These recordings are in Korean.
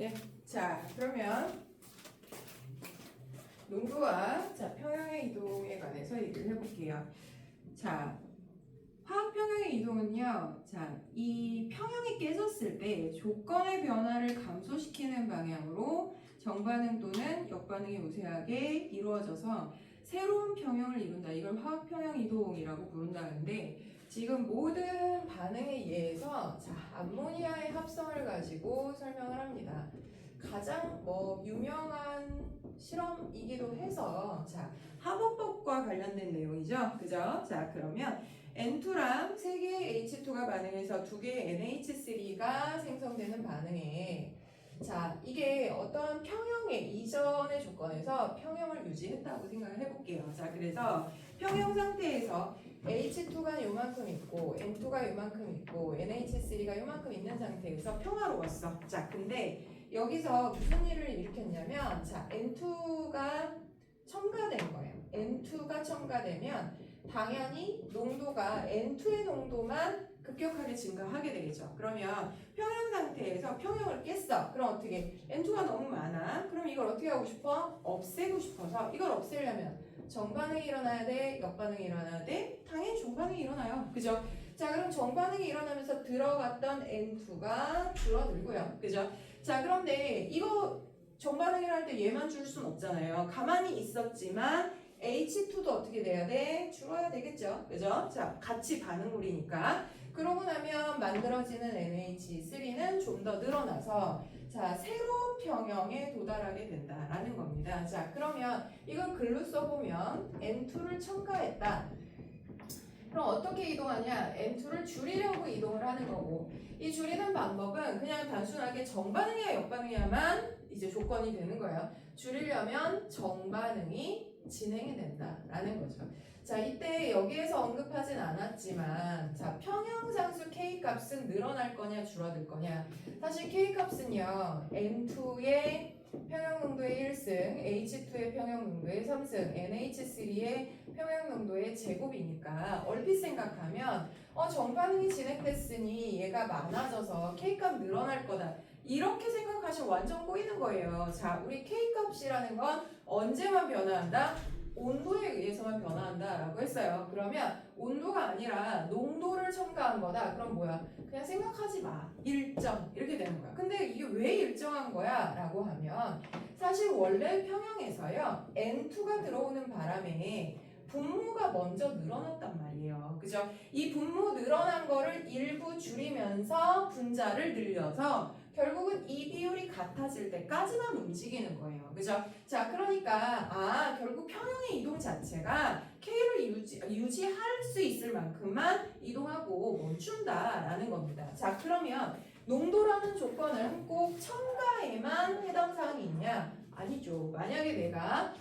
네. 자, 그러면 농도와 평형의 이동에 관해서 얘기를 해볼게요. 자, 화학 평형의 이동은요. 자, 이 평형이 깨졌을 때 조건의 변화를 감소시키는 방향으로 정반응 또는 역반응이 우세하게 이루어져서 새로운 평형을 이룬다. 이걸 화학 평형 이동이라고 부른다는데 지금 모든 반응에 의해서 자, 암모니아의 합성을 가지고 설명을 합니다. 가장 유명한 실험이기도 해서 자, 하버법과 관련된 내용이죠. 그죠? 자, 그러면 N2랑 3개의 H2가 반응해서 2개의 NH3가 생성되는 반응에 자, 이게 어떤 평형의 이전의 조건에서 평형을 유지했다고 생각을 해볼게요. 자, 그래서 평형 상태에서 H2가 요만큼 있고 N2가 요만큼 있고 NH3가 요만큼 있는 상태에서 평화로웠어. 자, 근데 여기서 무슨 일을 일으켰냐면 자, N2가 첨가된 거예요. N2가 첨가되면 당연히 농도가 N2의 농도만 급격하게 증가하게 되겠죠. 그러면 평형 상태에서 평형을 깼어. 그럼 어떻게? N2가 너무 많아. 그럼 이걸 어떻게 하고 싶어? 없애고 싶어서 이걸 없애려면 정반응이 일어나야 돼? 역반응이 일어나야 돼? 당연히 정반응이 일어나요. 그죠? 자, 그럼 정반응이 일어나면서 들어갔던 N2가 줄어들고요. 그죠? 자, 그런데 이거 정반응을 할 때 얘만 줄 순 없잖아요. 가만히 있었지만 H2도 어떻게 돼야 돼? 줄어야 되겠죠. 그죠? 자, 같이 반응물이니까. 그러고 나면 만들어지는 NH3는 좀 더 늘어나서 자, 새로운 평형에 도달하게 된다라는 겁니다. 자, 그러면 이걸 글로 써보면 N2를 첨가했다. 그럼 어떻게 이동하냐? N2를 줄이려고 이동을 하는 거고 이 줄이는 방법은 그냥 단순하게 정반응이야 역반응이야만 이제 조건이 되는 거예요. 줄이려면 정반응이 진행이 된다라는 거죠. 자, 이때 여기에서 언급하진 않았지만 자, 평형상수 K값은 늘어날 거냐 줄어들 거냐. 사실 K값은요 N2의 평형농도의 1승, H2의 평형농도의 3승, NH3의 평형농도의 제곱이니까 얼핏 생각하면 정반응이 진행됐으니 얘가 많아져서 K값 늘어날 거다. 이렇게 생각하시면 완전 꼬이는 거예요. 자, 우리 K값이라는 건 언제만 변화한다? 온도에 의해서만 변화한다라고 했어요. 그러면 온도가 아니라 농도를 첨가한 거다. 그럼 뭐야? 그냥 생각하지 마. 일정. 이렇게 되는 거야. 근데 이게 왜 일정한 거야? 라고 하면 사실 원래 평형에서요. N2가 들어오는 바람에 분모가 먼저 늘어났단 말이에요. 그죠? 이 분모 늘어난 거를 일부 줄이면서 분자를 늘려서 결국은 이 비율이 같아질 때까지만 움직이는 거예요. 그죠? 자, 그러니까 결국 평형의 이동 자체가 K를 유지할 수 있을 만큼만 이동하고 멈춘다라는 겁니다. 자, 그러면 농도라는 조건은 꼭 첨가에만 해당 사항이 있냐? 아니죠. 만약에 내가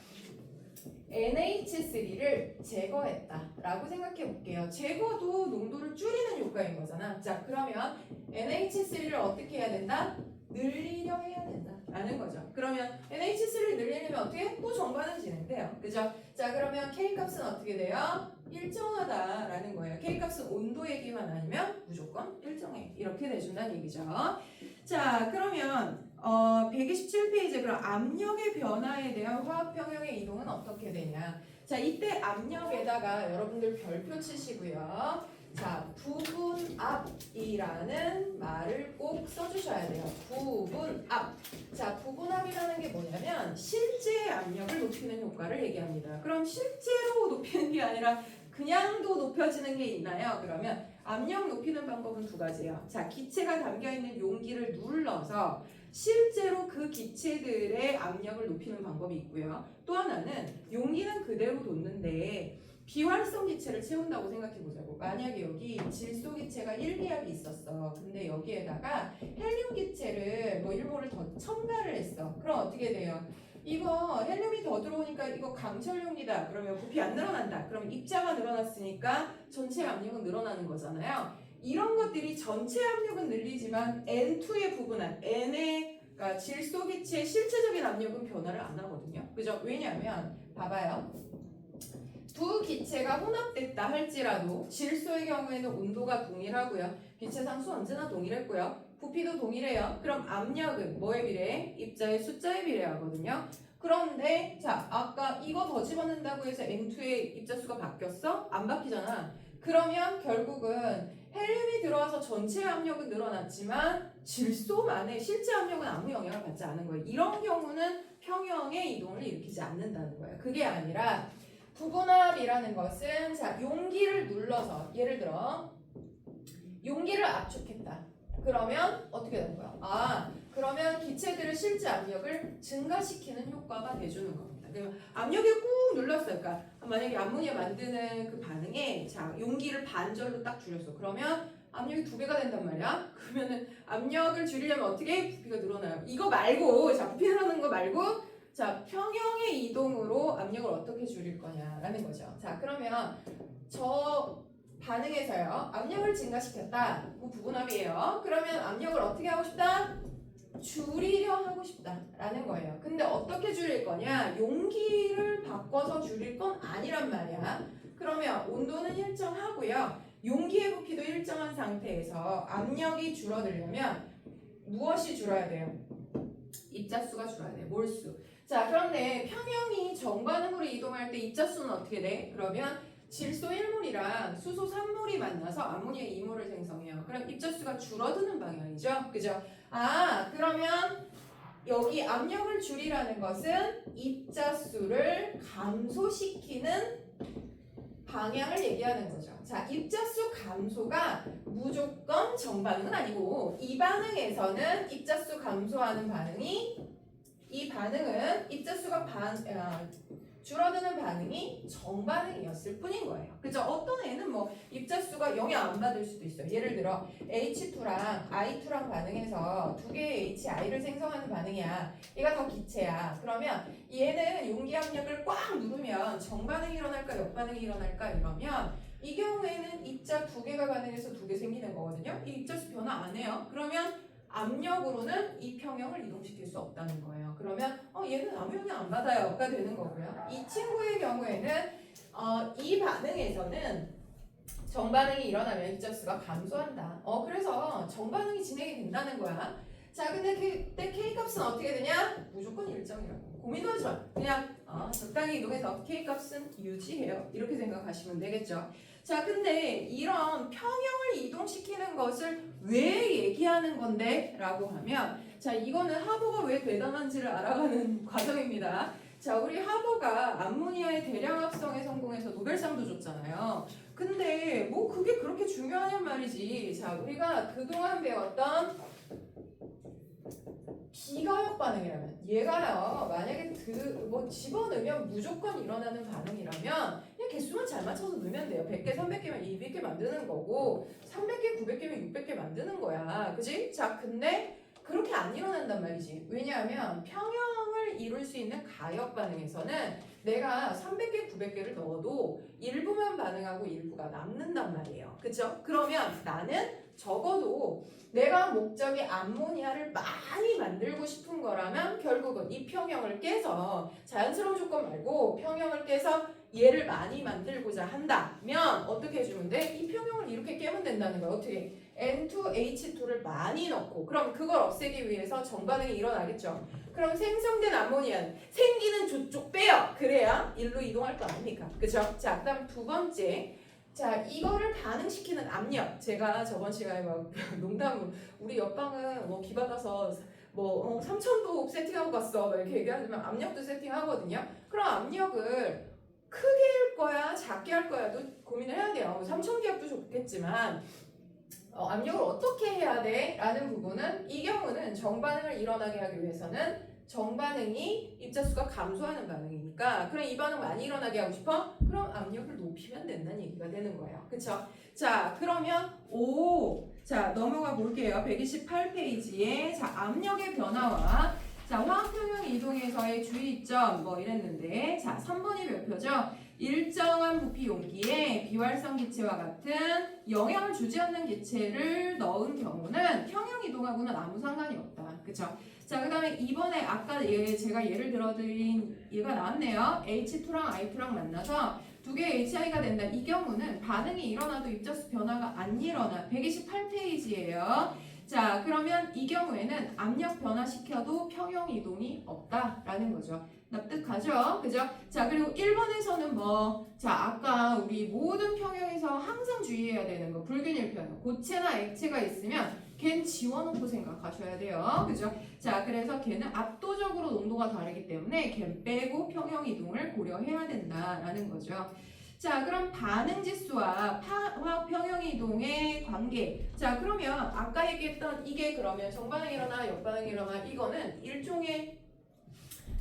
NH3를 제거했다라고 생각해 볼게요. 제거도 농도를 줄이는 효과인 거잖아. 자, 그러면 NH3를 어떻게 해야 된다? 늘리려 해야 된다. 라는 거죠. 그러면 NH3를 늘리려면 어떻게? 또 정반응 진행돼요. 그죠? 자, 그러면 K값은 어떻게 돼요? 일정하다라는 거예요. K값은 온도 얘기만 아니면 무조건 일정해. 이렇게 내준다는 얘기죠. 자, 그러면 127페이지 그럼 압력의 변화에 대한 화학 평형의 이동은 어떻게 되냐? 자, 이때 압력에다가 여러분들 별표 치시고요. 자, 부분압이라는 말을 꼭 써주셔야 돼요. 부분압. 자, 부분압이라는 게 뭐냐면 실제 압력을 높이는 효과를 얘기합니다. 그럼 실제로 높이는 게 아니라 그냥도 높여지는 게 있나요? 그러면 압력 높이는 방법은 두 가지예요. 자, 기체가 담겨있는 용기를 눌러서 실제로 그 기체들의 압력을 높이는 방법이 있고요. 또 하나는 용기는 그대로 뒀는데 비활성 기체를 채운다고 생각해보자고. 만약에 여기 질소 기체가 1기압이 있었어. 근데 여기에다가 헬륨 기체를 1몰을 더 첨가를 했어. 그럼 어떻게 돼요? 이거 헬륨이 더 들어오니까 이거 강철용이다. 그러면 부피 안 늘어난다. 그러면 입자가 늘어났으니까 전체 압력은 늘어나는 거잖아요. 이런 것들이 전체 압력은 늘리지만 N2의 부분한 N의 그러니까 질소 기체의 실제적인 압력은 변화를 안 하거든요. 그죠? 왜냐하면 봐봐요. 두 기체가 혼합됐다 할지라도 질소의 경우에는 온도가 동일하고요. 기체 상수 언제나 동일했고요. 부피도 동일해요. 그럼 압력은 뭐에 비례해? 입자의 숫자에 비례하거든요. 그런데 자 아까 이거 더 집어넣는다고 해서 N2의 입자수가 바뀌었어? 안 바뀌잖아. 그러면 결국은 헬륨이 들어와서 전체 압력은 늘어났지만 질소만의 실제 압력은 아무 영향을 받지 않은 거예요. 이런 경우는 평형의 이동을 일으키지 않는다는 거예요. 그게 아니라 부분압이라는 것은 자 용기를 눌러서 예를 들어 용기를 압축했다. 그러면 어떻게 되는 거야? 아 그러면 기체들의 실제 압력을 증가시키는 효과가 돼주는 겁니다. 그러면 압력을 꾹 눌렀어요. 그러니까 만약에 암모니아 만드는 그 반응에 자 용기를 반절로 딱 줄였어. 그러면 압력이 2배가 된단 말이야. 그러면은 압력을 줄이려면 어떻게? 부피가 늘어나요. 이거 말고 자 부피 늘어나는 거 말고 자 평형의 이동으로 압력을 어떻게 줄일 거냐라는 거죠. 자 그러면 저 반응에서요 압력을 증가시켰다. 부분압이에요. 그러면 압력을 어떻게 하고 싶다? 줄이려 하고 싶다라는 거예요. 근데 어떻게 줄일 거냐? 용기를 바꿔서 줄일 건 아니란 말이야. 그러면 온도는 일정하고요. 용기의 부피도 일정한 상태에서 압력이 줄어들려면 무엇이 줄어야 돼요? 입자수가 줄어야 돼요. 몰수. 자, 그런데 평형이 정반응으로 이동할 때 입자수는 어떻게 돼? 그러면 질소 1몰이랑 수소 3몰이 만나서 암모니아 2몰을 생성해요. 그럼 입자수가 줄어드는 방향이죠. 그죠? 아, 그러면 여기 압력을 줄이라는 것은 입자수를 감소시키는 방향을 얘기하는 거죠. 자, 입자수 감소가 무조건 정반응은 아니고 이 반응에서는 입자수 감소하는 반응이 이 반응은 입자수가 줄어드는 반응이 정반응이었을 뿐인 거예요. 그죠? 어떤 애는 뭐 입자수가 영향 안 받을 수도 있어요. 예를 들어 H2랑 I2랑 반응해서 두 개의 HI를 생성하는 반응이야. 얘가 다 기체야. 그러면 얘는 용기 압력을 꽉 누르면 정반응이 일어날까 역반응이 일어날까 이러면 이 경우에는 입자 2개가 반응해서 2개 생기는 거거든요. 이 입자수 변화 안 해요. 그러면 압력으로는 이 평형을 이동시킬 수 없다는 거예요. 그러면 얘는 아무 영향 안 받아요가 되는 거고요. 이 친구의 경우에는 이 반응에서는 정반응이 일어나면 입자수가 감소한다. 그래서 정반응이 진행이 된다는 거야. 자, 근데 그때 K값은 어떻게 되냐? 무조건 일정이라고. 고민하지 마. 그냥 적당히 이동해서 K값은 유지해요. 이렇게 생각하시면 되겠죠. 자, 근데 이런 평형을 이동시키는 것을 왜 얘기하는 건데? 라고 하면 자, 이거는 하버가 왜 대단한지를 알아가는 과정입니다. 자, 우리 하버가 암모니아의 대량 합성에 성공해서 노벨상도 줬잖아요. 근데 뭐 그게 그렇게 중요하냔 말이지. 자, 우리가 그동안 배웠던 비가역 반응이라면 얘가요 만약에 뭐 집어넣으면 무조건 일어나는 반응이라면 그냥 개수만 잘 맞춰서 넣으면 돼요. 100개 300개면 200개 만드는 거고 300개 900개면 600개 만드는 거야. 그지? 자 근데 그렇게 안 일어난단 말이지. 왜냐하면 평형을 이룰 수 있는 가역 반응에서는 내가 300개 900개를 넣어도 일부만 반응하고 일부가 남는단 말이에요. 그쵸? 그러면 나는 적어도 내가 목적이 암모니아를 많이 만들고 싶은 거라면 결국은 이 평형을 깨서 자연스러운 조건 말고 평형을 깨서 얘를 많이 만들고자 한다면 어떻게 해주면 돼? 이 평형을 이렇게 깨면 된다는 거야. 어떻게? N2H2를 많이 넣고 그럼 그걸 없애기 위해서 정반응이 일어나겠죠. 그럼 생성된 암모니아는 생기는 저쪽 빼요. 그래야 일로 이동할 거 아닙니까? 그죠? 자, 그다음 두 번째. 자, 이거를 반응시키는 압력. 제가 저번 시간에 막 농담으로 우리 옆방은 뭐 기받아서 뭐 3000도 세팅하고 갔어. 막 이렇게 얘기하지만 압력도 세팅하거든요. 그럼 압력을 크게 할 거야, 작게 할 거야도 고민을 해야 돼요. 3000기압도 좋겠지만 압력을 어떻게 해야 돼? 라는 부분은 이 경우는 정반응을 일어나게 하기 위해서는 정반응이 입자수가 감소하는 반응이니까 그럼 이 반응 많이 일어나게 하고 싶어? 그럼 압력을 높이면 된다는 얘기가 되는 거예요. 그쵸? 자 그러면 자 넘어가 볼게요. 128페이지에 자 압력의 변화와 자 화학평형 이동에서의 주의점 뭐 이랬는데 자 3번이 몇 표죠? 일정한 부피 용기에 비활성 기체와 같은 영향을 주지 않는 기체를 넣은 경우는 평형 이동하고는 아무 상관이 없다. 그쵸? 자, 그 다음에 이번에 아까 제가 예를 들어드린 얘가 나왔네요. H2랑 I2랑 만나서 두 개의 HI가 된다. 이 경우는 반응이 일어나도 입자수 변화가 안 일어나. 128페이지예요. 자, 그러면 이 경우에는 압력 변화시켜도 평형 이동이 없다라는 거죠. 납득하죠? 그죠? 자, 그리고 1번에서는 뭐, 자, 아까 우리 모든 평형에서 항상 주의해야 되는 거, 불균일 평형. 고체나 액체가 있으면 걔는 지워놓고 생각하셔야 돼요. 그죠? 자, 그래서 걔는 압도적으로 농도가 다르기 때문에 걔는 빼고 평형 이동을 고려해야 된다라는 거죠. 자, 그럼 반응 지수와 화학 평형 이동의 관계. 자, 그러면 아까 얘기했던 이게 그러면 정반응이 일어나 역반응이 일어나 이거는 일종의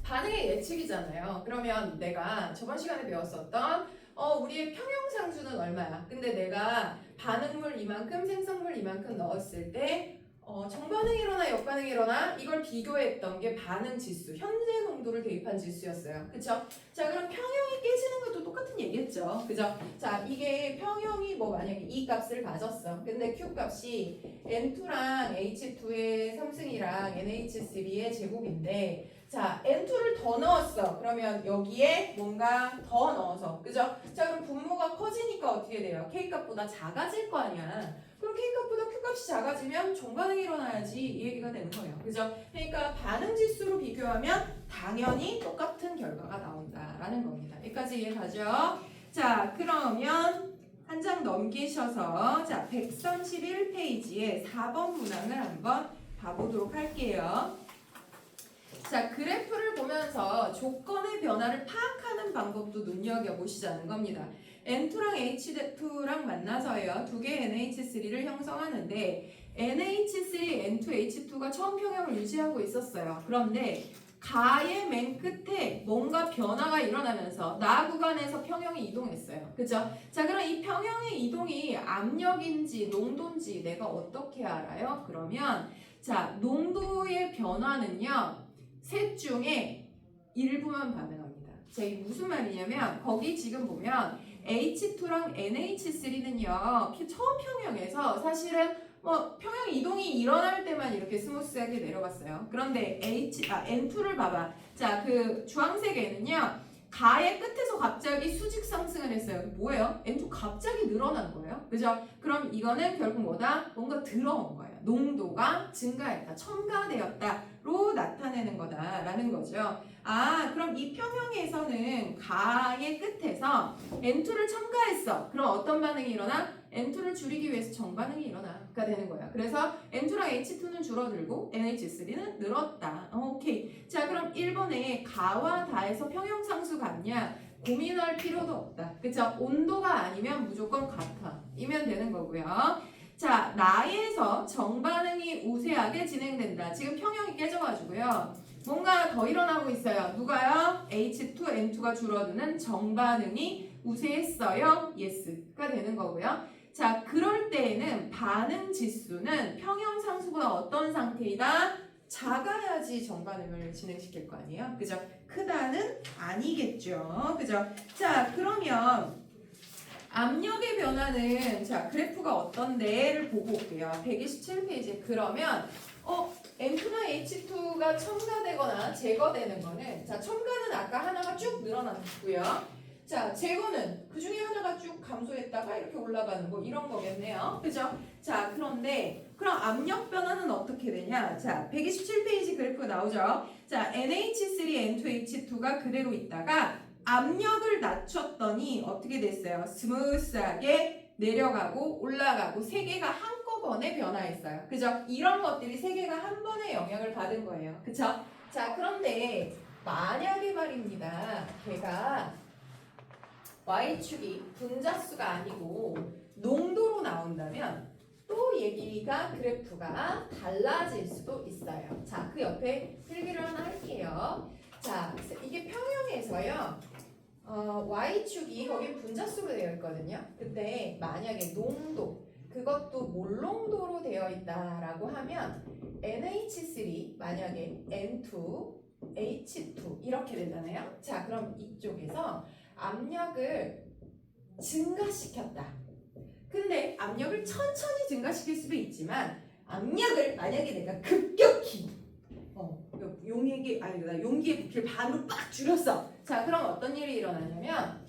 반응의 예측이잖아요. 그러면 내가 저번 시간에 배웠었던 우리의 평형상수는 얼마야? 근데 내가 반응물 이만큼 생성물 이만큼 넣었을 때 정반응이 일어나 역반응이 일어나 이걸 비교했던 게 반응 지수, 현재 농도를 대입한 지수였어요. 그쵸? 자, 그럼 평형이 깨지는 것도 똑같은 얘기겠죠. 그죠? 자, 이게 평형이 뭐 만약에 이 값을 가졌어. 근데 Q 값이 N2랑 H2의 3승이랑 NH3의 제곱인데 자, N2를 더 넣었어. 그러면 여기에 뭔가 더 넣어서. 그죠? 자, 그럼 분모가 커지니까 어떻게 돼요? K값보다 작아질 거 아니야. 그럼 K값보다 Q값이 작아지면 정반응이 일어나야지 이 얘기가 되는 거예요. 그죠? 그러니까 반응 지수로 비교하면 당연히 똑같은 결과가 나온다라는 겁니다. 여기까지 이해가죠? 자, 그러면 한 장 넘기셔서 자, 131페이지에 4번 문항을 한번 봐보도록 할게요. 자, 그래프를 보면서 조건의 변화를 파악하는 방법도 눈여겨보시자는 겁니다. N2랑 H2랑 만나서요. 두 개의 NH3를 형성하는데 NH3, N2, H2가 처음 평형을 유지하고 있었어요. 그런데 가의 맨 끝에 뭔가 변화가 일어나면서 나 구간에서 평형이 이동했어요. 그죠? 자, 그럼 이 평형의 이동이 압력인지 농도인지 내가 어떻게 알아요? 그러면 자, 농도의 변화는요. 셋 중에 일부만 반응합니다. 자, 이게 무슨 말이냐면 거기 지금 보면 H2랑 NH3는요 처음 평형에서 사실은 뭐 평형 이동이 일어날 때만 이렇게 스무스하게 내려갔어요. 그런데 N2를 봐봐. 자, 그 주황색에는요 가의 끝에서 갑자기 수직 상승을 했어요. 뭐예요? N2 갑자기 늘어난 거예요. 그죠? 그럼 이거는 결국 뭐다? 뭔가 들어온 거예요. 농도가 증가했다, 첨가되었다로 나타내는 거다라는 거죠. 아, 그럼 이 평형에서는 가의 끝에서 N2를 첨가했어. 그럼 어떤 반응이 일어나? N2를 줄이기 위해서 정반응이 일어나가 되는 거야. 그래서 N2랑 H2는 줄어들고 NH3는 늘었다. 오케이. 자, 그럼 1번에 가와 다에서 평형상수 같냐? 고민할 필요도 없다. 그쵸? 온도가 아니면 무조건 같아. 이면 되는 거고요. 자, 나에서 정반응이 우세하게 진행된다. 지금 평형이 깨져가지고요. 뭔가 더 일어나고 있어요. 누가요? H2, N2가 줄어드는 정반응이 우세했어요. Yes가 되는 거고요. 자, 그럴 때에는 반응 지수는 평형 상수보다 어떤 상태이다? 작아야지 정반응을 진행시킬 거 아니에요? 그죠? 크다는 아니겠죠. 그죠? 자, 그러면 압력의 변화는 자, 그래프가 어떤데를 보고 올게요. 127페이지에 그러면 N2나 H2가 첨가되거나 제거되는 거는 자, 첨가는 아까 하나가 쭉 늘어났고요. 자, 제거는 그 중에 하나가 쭉 감소했다가 이렇게 올라가는 거 이런 거겠네요. 그죠? 자, 그런데 그럼 압력 변화는 어떻게 되냐? 자, 127페이지 그래프가 나오죠. 자, NH3, N2, H2가 그대로 있다가 압력을 낮췄더니 어떻게 됐어요? 스무스하게 내려가고 올라가고 세 개가 한꺼번에 변화했어요. 그죠? 이런 것들이 세 개가 한 번에 영향을 받은 거예요. 그쵸? 자, 그런데 만약에 말입니다. 걔가 Y축이 분자수가 아니고 농도로 나온다면 또 얘기가 그래프가 달라질 수도 있어요. 자, 그 옆에 필기를 하나 할게요. 자, 이게 평형에서요. Y축이 거기 분자수로 되어 있거든요. 근데 만약에 농도 그것도 몰농도로 되어 있다라고 하면 NH3 만약에 N2, H2 이렇게 되잖아요. 자, 그럼 이쪽에서 압력을 증가시켰다. 근데 압력을 천천히 증가시킬 수도 있지만 압력을 만약에 내가 급격히 용기의 부피를 반으로 빡 줄였어. 자, 그럼 어떤 일이 일어나냐면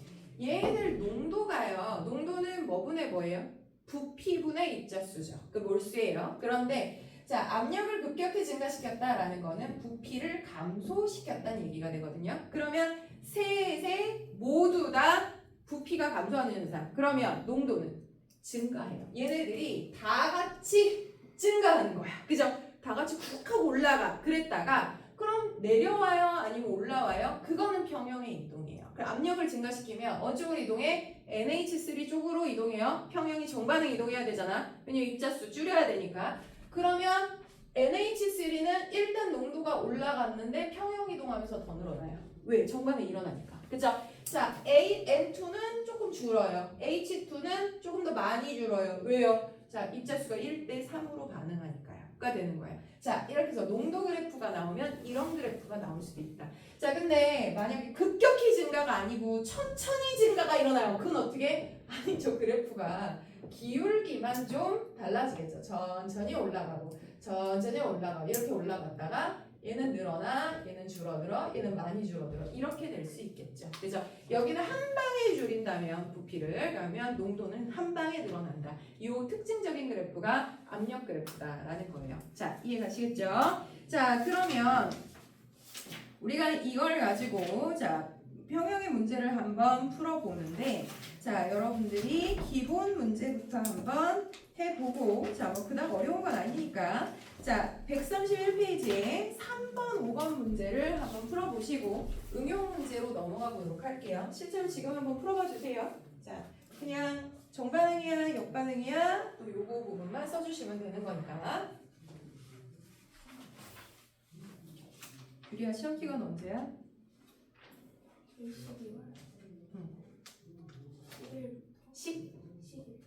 얘네들 농도가요. 농도는 뭐분의 뭐예요? 부피분의 입자수죠. 그 몰수예요. 그런데 자, 압력을 급격히 증가시켰다라는 거는 부피를 감소시켰다는 얘기가 되거든요. 그러면 셋에 모두 다 부피가 감소하는 현상. 그러면 농도는 증가해요. 얘네들이 다 같이 증가하는 거야. 그죠? 다 같이 훅 하고 올라가. 그랬다가 그럼 내려와요? 아니면 올라와요? 그거는 평형의 이동이에요. 그럼 압력을 증가시키면 어느 쪽으로 이동해? NH3 쪽으로 이동해요. 평형이 정반응 이동해야 되잖아. 왜냐면 입자수 줄여야 되니까. 그러면 NH3는 일단 농도가 올라갔는데 평형 이동하면서 더 늘어나요. 왜? 정반응이 일어나니까. 그죠? 자, N2는 조금 줄어요. H2는 조금 더 많이 줄어요. 왜요? 자, 입자수가 1대 3으로 반응하니까요. 가 되는 거예요. 자, 이렇게 해서 농도 그래프가 나오면 이런 그래프가 나올 수도 있다. 자, 근데 만약에 급격히 증가가 아니고 천천히 증가가 일어나요. 그건 어떻게? 아니, 저 그래프가 기울기만 좀 달라지겠죠. 천천히 올라가고 천천히 올라가고 이렇게 올라갔다가 얘는 늘어나, 얘는 줄어들어, 얘는 많이 줄어들어 이렇게 될 수 있겠죠. 그래서 여기는 한 방에 줄인다면 부피를 그러면 농도는 한 방에 늘어난다. 이 특징적인 그래프가 압력 그래프다라는 거예요. 자, 이해가시겠죠? 자, 그러면 우리가 이걸 가지고 자 평형의 문제를 한번 풀어보는데 자 여러분들이 기본 문제부터 한번 해보고 자 뭐 그닥 어려운 건 아니니까 자 131페이지에 3번 5번 문제를 한번 풀어보시고 응용 문제로 넘어가 보도록 할게요. 실제로 지금 한번 풀어봐 주세요. 자 그냥 정반응이야 역반응이야 또 요거 부분만 써주시면 되는 거니까. 유리야 시험 기간 언제야? 12월 11일 10? 10일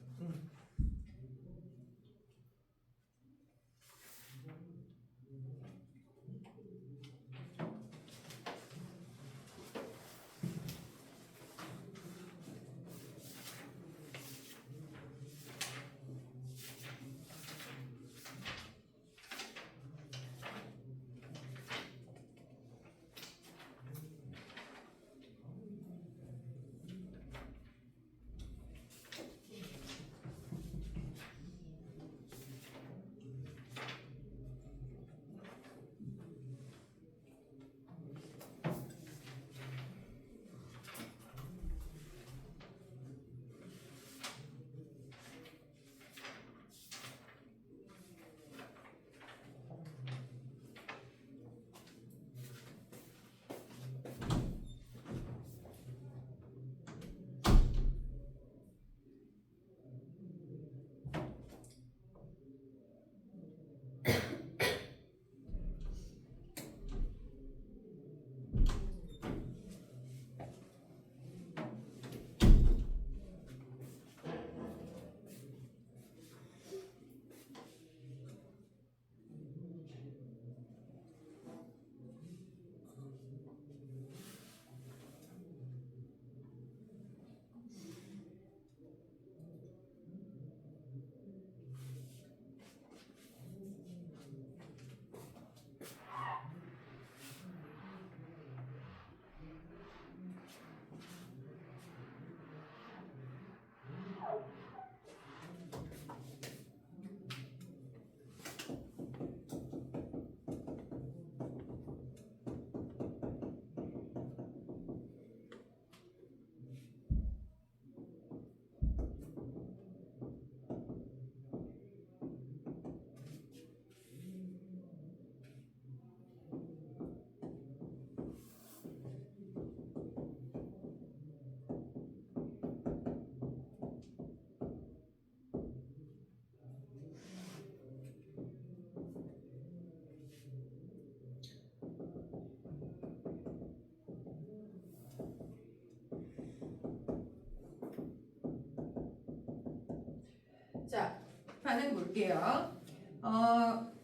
자, 반응 볼게요.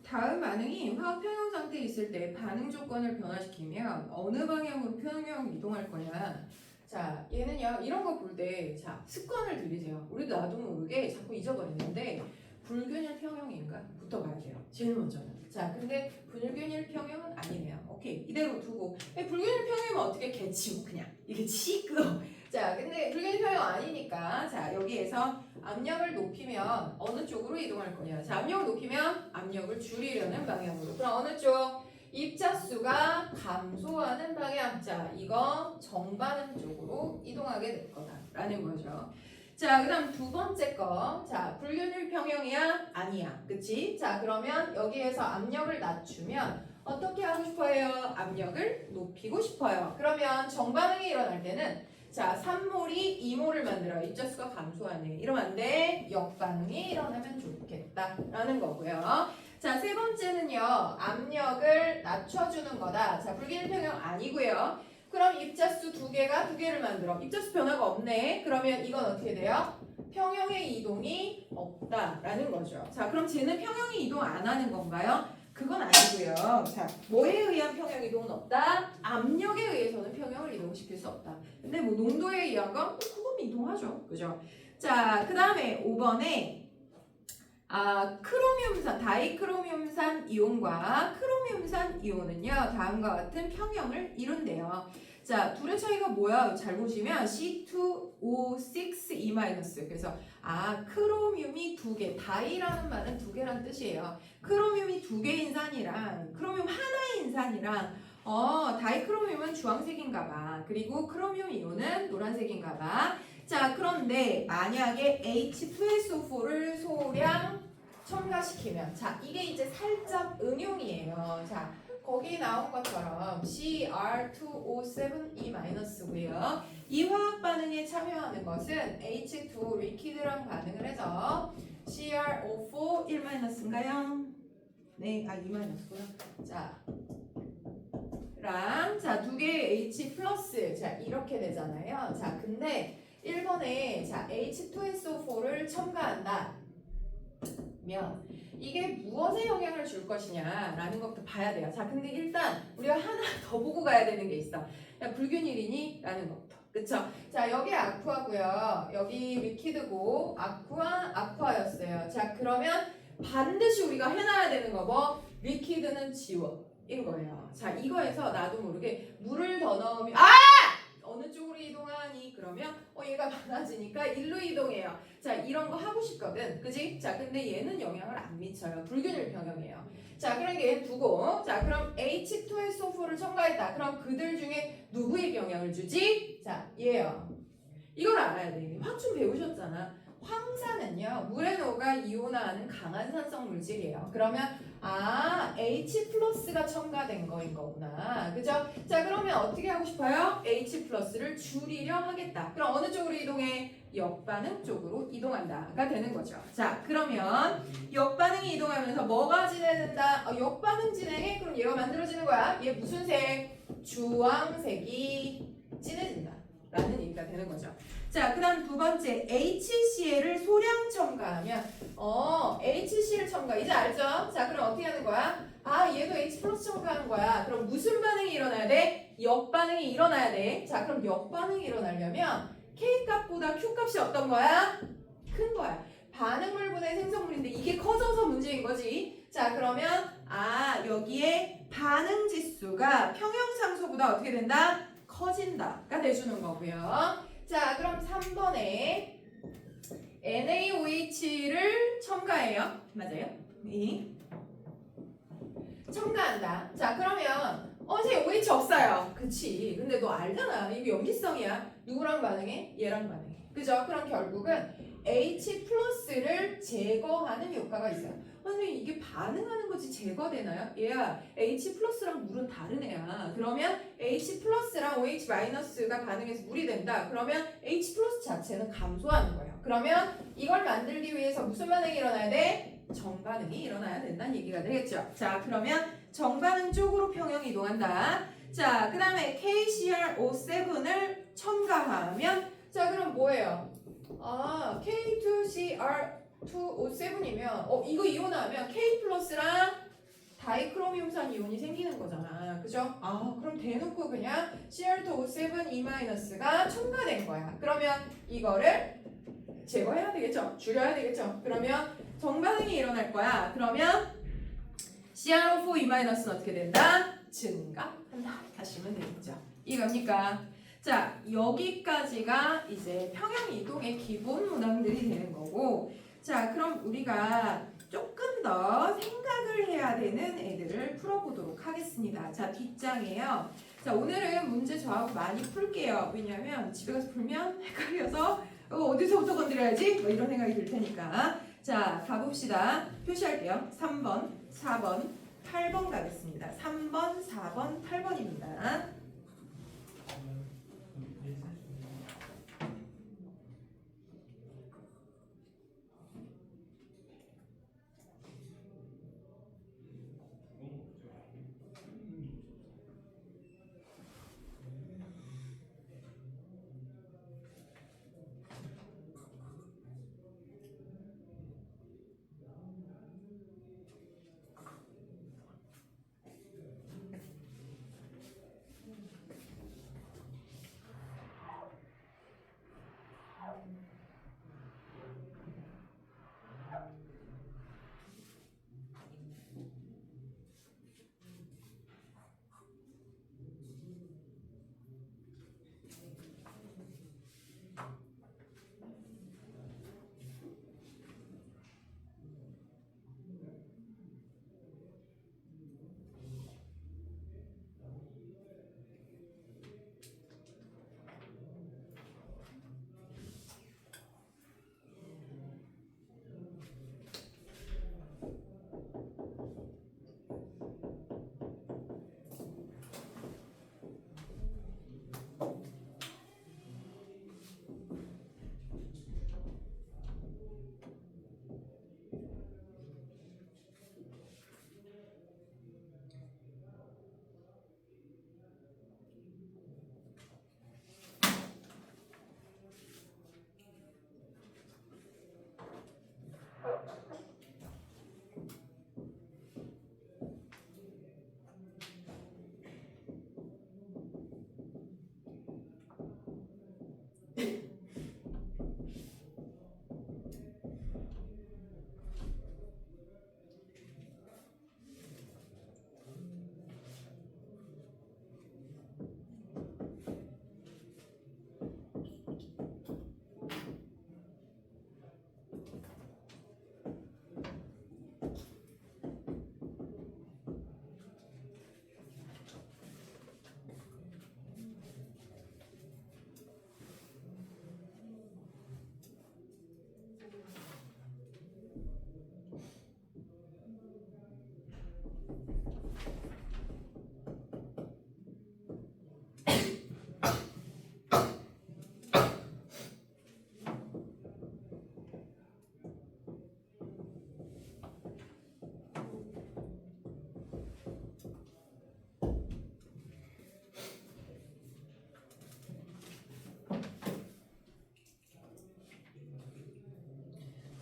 다음 반응이 화학 평형 상태에 있을 때 반응 조건을 변화시키면 어느 방향으로 평형 이동할 거냐. 자, 얘는요, 이런 거 볼 때, 자, 습관을 들이세요. 우리도 나도 모르게 자꾸 잊어버리는데, 불균일 평형인가? 부터 봐야 돼요. 제일 먼저는. 자, 근데 불균일 평형은 아니네요. 오케이. 이대로 두고. 불균일 평형이면 어떻게 개치고, 그냥. 이게 치고. 자, 근데 불균일 평형 아니니까, 자, 여기에서 압력을 높이면 어느 쪽으로 이동할 거냐. 자, 압력을 높이면 압력을 줄이려는 방향으로. 그럼 어느 쪽? 입자수가 감소하는 방향. 자, 이거 정반응 쪽으로 이동하게 될 거다라는 거죠. 자, 그 다음 두 번째 거. 자, 불균일 평형이야? 아니야. 그치? 자, 그러면 여기에서 압력을 낮추면 어떻게 하고 싶어요? 압력을 높이고 싶어요. 그러면 정반응이 일어날 때는 자, 3몰이 2몰을 만들어. 입자수가 감소하네. 이러면 안 돼. 역반응이 일어나면 좋겠다라는 거고요. 자, 세 번째는요. 압력을 낮춰주는 거다. 자, 불균일 평형 아니고요. 그럼 입자수 두 개를 만들어. 입자수 변화가 없네. 그러면 이건 어떻게 돼요? 평형의 이동이 없다라는 거죠. 자, 그럼 쟤는 평형의 이동 안 하는 건가요? 그건 아니고요. 자, 뭐에 의한 평형 이동은 없다? 압력에 의해서는 평형을 이동시킬 수 없다. 근데 뭐 농도에 의한 건 그건 이동하죠. 그죠? 자, 그 다음에 5번에 크로미움산, 다이크로미움산 이온과 크로미움산 이온은요, 다음과 같은 평형을 이룬대요. 자, 둘의 차이가 뭐야? 잘 보시면 C2O6E- 그래서 크로뮴이 두 개, 다이라는 말은 두 개란 뜻이에요. 크로뮴이 두 개인 산이랑 크로뮴 하나인 산이랑 다이크로뮴은 주황색인가 봐. 그리고 크로뮴 이온은 노란색인가 봐. 자, 그런데 만약에 H2SO4를 소량 첨가시키면, 자, 이게 이제 살짝 응용이에요. 자, 거기 나온 것처럼 Cr2O7E-고요. 이 화학 반응에 참여하는 것은 H2 리퀴드랑 반응을 해서 CrO4 1-인가요? 네, E-고요. 자, 자, 두 개의 H 플러스, 자, 이렇게 되잖아요. 자, 근데 1번에 자, H2SO4를 첨가한다. 면 이게 무엇에 영향을 줄 것이냐라는 것부터 봐야 돼요. 자, 근데 일단 우리가 하나 더 보고 가야 되는 게 있어. 야, 불균일이니? 라는 것부터. 그쵸? 자, 여기 아쿠아고요. 여기 리퀴드고 아쿠아였어요. 자, 그러면 반드시 우리가 해놔야 되는 거 뭐? 리퀴드는 지워. 인 거예요. 자, 이거에서 나도 모르게 물을 더 넣으면 어느 쪽으로 이동하니? 그러면 얘가 많아지니까 일로 이동해요. 자, 이런 거 하고 싶거든. 그지? 자, 근데 얘는 영향을 안 미쳐요. 불균일 평형이에요. 자, 그러니까 얘 두고, 자, 그럼 H2SO4를 첨가했다. 그럼 그들 중에 누구에게 영향을 주지? 자, 얘요. 이걸 알아야 돼. 화춘 배우셨잖아. 황산은요, 물에 녹아 이온화하는 강한 산성 물질이에요. 그러면 H 플러스가 첨가된 거인 거구나. 그죠? 자, 그러면 어떻게 하고 싶어요? H 플러스를 줄이려 하겠다. 그럼 어느 쪽으로 이동해? 역반응 쪽으로 이동한다가 되는 거죠. 자, 그러면 역반응이 이동하면서 뭐가 진행된다? 역반응 진행해? 그럼 얘가 만들어지는 거야. 얘 무슨 색? 주황색이 진해진다. 라는 얘기가 되는 거죠. 자, 그 다음 두 번째, HCl을 소량 첨가하면 HCl 첨가 이제 알죠? 자, 그럼 어떻게 하는 거야? 얘도 H 플러스 첨가하는 거야. 그럼 무슨 반응이 일어나야 돼? 역반응이 일어나야 돼. 자, 그럼 역반응이 일어나려면 K 값보다 Q 값이 어떤 거야? 큰 거야. 반응물분의 생성물인데 이게 커져서 문제인 거지. 자, 그러면 여기에 반응 지수가 평형상수보다 어떻게 된다? 커진다가 돼주는 거고요. 자, 그럼 3번에 NaOH를 첨가해요. 맞아요? 네. 첨가한다. 자, 그러면 쟤 OH 없어요. 그치. 근데 너 알잖아. 이거 염기성이야. 누구랑 반응해? 얘랑 반응해. 그죠? 그럼 결국은 H 플러스를 제거하는 효과가 있어요. 선생님 이게 반응하는 거지 제거되나요? 얘야 H 플러스랑 물은 다른 애야. 그러면 H 플러스랑 OH 마이너스가 반응해서 물이 된다. 그러면 H 플러스 자체는 감소하는 거예요. 그러면 이걸 만들기 위해서 무슨 반응이 일어나야 돼? 정반응이 일어나야 된다는 얘기가 되겠죠. 자, 그러면 정반응 쪽으로 평형이 이동한다. 자, 그 다음에 KCrO7을 첨가하면 자, 그럼 뭐예요? K2CR2O7이면 이거 이온하면 K 플러스랑 다이크로미움산 이온이 생기는 거잖아. 그죠? 그럼 대놓고 그냥 Cr2O7E-가 첨가된 거야. 그러면 이거를 제거해야 되겠죠? 줄여야 되겠죠? 그러면 정반응이 일어날 거야. 그러면 CrO4E-는 어떻게 된다? 증가한다. 다시 하면 되겠죠. 이겁니까? 자, 여기까지가 이제 평형 이동의 기본 문항들이 되는 거고, 자, 그럼 우리가 조금 더 생각을 해야 되는 애들을 풀어보도록 하겠습니다. 자, 뒷장이에요. 자, 오늘은 문제 저하고 많이 풀게요. 왜냐면 집에 가서 풀면 헷갈려서 어디서부터 건드려야지? 뭐 이런 생각이 들 테니까. 자, 가봅시다. 표시할게요. 3번, 4번, 8번 가겠습니다. 3번, 4번, 8번입니다.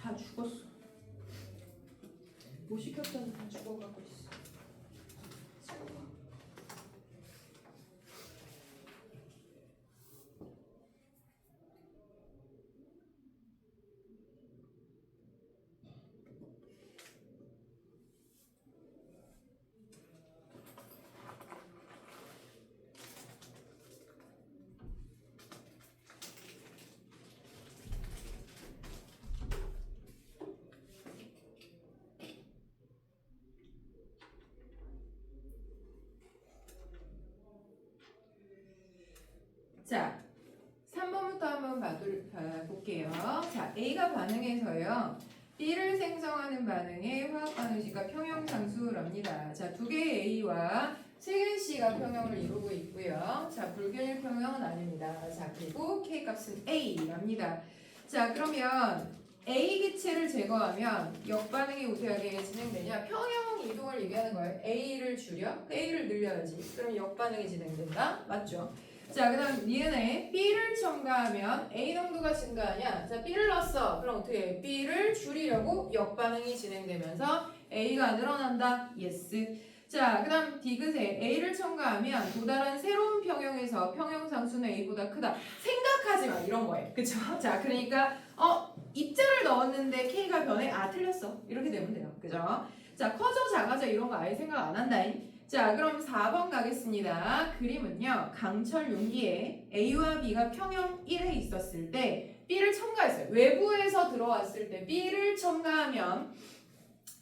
다 죽었어. 뭐 시켰더니 다 죽어가고 있어. 자, 3번부터 한번 볼게요. 자, A가 반응해서요. B를 생성하는 반응의 화학 반응식과 평형상수랍니다. 자, 두 개의 A와 세 개의 C가 평형을 이루고 있고요. 자, 불균일 평형은 아닙니다. 자, 그리고 K 값은 A랍니다. 자, 그러면 A 기체를 제거하면 역반응이 어떻게 진행되냐? 평형 이동을 얘기하는 거예요. A를 줄여? A를 늘려야지. 그럼 역반응이 진행된다. 맞죠? 자, 그 다음 니은에 B를 첨가하면 A 농도가 증가하냐? 자, B를 넣었어. 그럼 어떻게 해? B를 줄이려고 역반응이 진행되면서 A가 늘어난다. Yes. 자, 그 다음 디귿에 A를 첨가하면 도달한 새로운 평형에서 평형상수는 A보다 크다. 생각하지 마. 이런 거예요. 그쵸? 자, 그러니까 입자를 넣었는데 K가 변해? 아, 틀렸어. 이렇게 되면 돼요. 그죠? 자, 커져 작아져 이런 거 아예 생각 안 한다잉. 자, 그럼 4번 가겠습니다. 그림은요. 강철 용기에 A와 B가 평형 1에 있었을 때 B를 첨가했어요. 외부에서 들어왔을 때 B를 첨가하면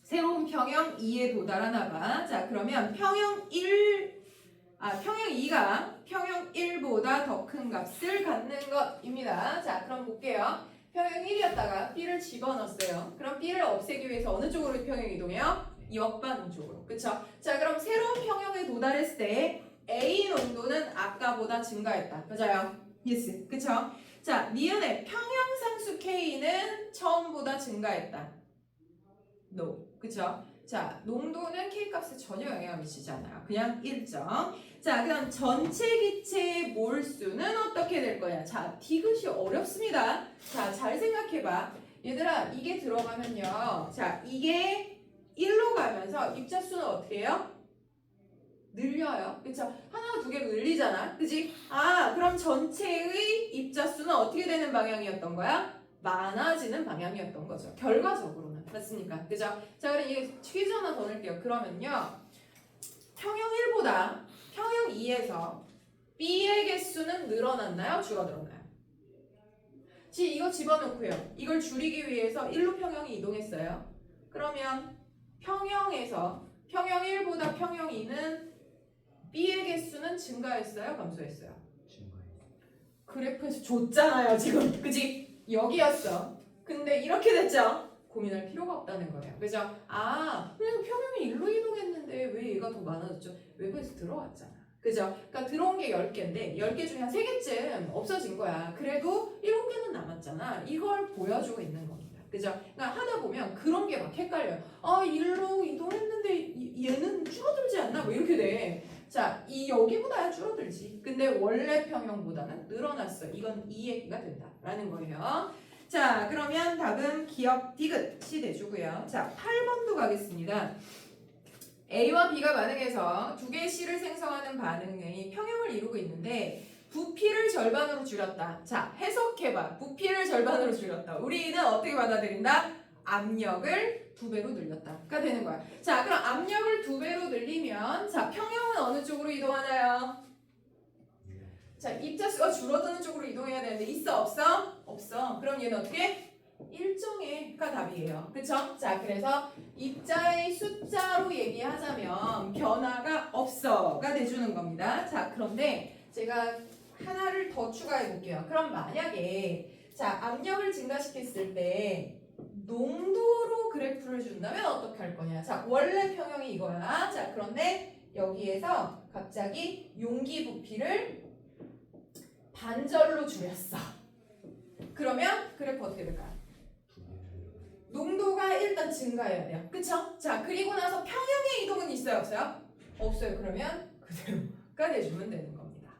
새로운 평형 2에 도달하나 봐. 자, 그러면 평형 2가 평형 1보다 더 큰 값을 갖는 것입니다. 자, 그럼 볼게요. 평형 1이었다가 B를 집어넣었어요. 그럼 B를 없애기 위해서 어느 쪽으로 평형 이동해요? 역반응 쪽으로. 그쵸? 자, 그럼 새로운 평형에 도달했을 때 A 농도는 아까보다 증가했다. 맞아요? yes. 그쵸? 자, 니은의 평형상수 K는 처음보다 증가했다. no. 그쵸? 자, 농도는 K값에 전혀 영향을 미치지 않아요. 그냥 일정. 자, 그럼 전체 기체의 몰수는 어떻게 될 거냐? 자, 디귿이 어렵습니다. 자, 잘 생각해봐. 얘들아, 이게 들어가면요. 자, 이게 1로 가면서 입자수는 어떻게 해요? 늘려요. 그쵸? 하나, 두 개로 늘리잖아. 그지? 아, 그럼 전체의 입자수는 어떻게 되는 방향이었던 거야? 많아지는 방향이었던 거죠. 결과적으로는. 맞습니까? 그죠? 자, 그럼 이게 퀴즈 하나 더 낼게요. 그러면요. 평형 1보다 평형 2에서 B의 개수는 늘어났나요? 줄어들었나요? 이거 집어넣고요. 이걸 줄이기 위해서 1로 평형이 이동했어요. 그러면 평형에서 평형 1보다 평형 2는 B의 개수는 증가했어요? 감소했어요? 그래프에서 줬잖아요 지금. 그지? 여기였어. 근데 이렇게 됐죠? 고민할 필요가 없다는 거예요. 그죠? 아, 그냥 평형이 1로 이동했는데 왜 얘가 더 많아졌죠? 외부에서 들어왔잖아. 그죠? 그러니까 들어온 게 10개인데 10개 중에 한 3개쯤 없어진 거야. 그래도 7개는 남았잖아. 이걸 보여주고 있는 겁니다. 그죠? 그러니까 하다 보면 그런 게 막 헷갈려요. 아, 1로 이동했는데 얘는 줄어들지 않나? 뭐 이렇게 돼. 자, 여기보다야 줄어들지. 근데 원래 평형보다는 늘어났어. 이건 이 얘기가 된다라는 거예요. 자, 그러면 답은 기억 디귿이 돼주고요. 자, 8번도 가겠습니다. A와 B가 반응해서 두 개의 C를 생성하는 반응이 평형을 이루고 있는데 부피를 절반으로 줄였다. 자, 해석해봐. 부피를 절반으로 줄였다. 우리는 어떻게 받아들인다? 압력을 2배로 늘렸다가 되는 거야. 자, 그럼 압력을 2배로 늘리면 자, 평형은 어느 쪽으로 이동하나요? 자, 입자수가 줄어드는 쪽으로 이동해야 되는데 있어? 없어? 없어. 그럼 얘는 어떻게? 일정해가 답이에요. 그쵸? 자, 그래서 입자의 숫자로 얘기하자면 변화가 없어가 돼주는 겁니다. 자, 그런데 제가 하나를 더 추가해 볼게요. 그럼 만약에 자, 압력을 증가시켰을 때 농도로 그래프를 준다면 어떻게 할 거냐? 자, 원래 평형이 이거야. 자, 그런데 여기에서 갑자기 용기 부피를 반절로 줄였어. 그러면 그래프 어떻게 될까요? 농도가 일단 증가해야 돼요. 그쵸? 자, 그리고 나서 평형의 이동은 있어요? 없어요? 없어요. 그러면 그대로가 돼주면 되는 겁니다.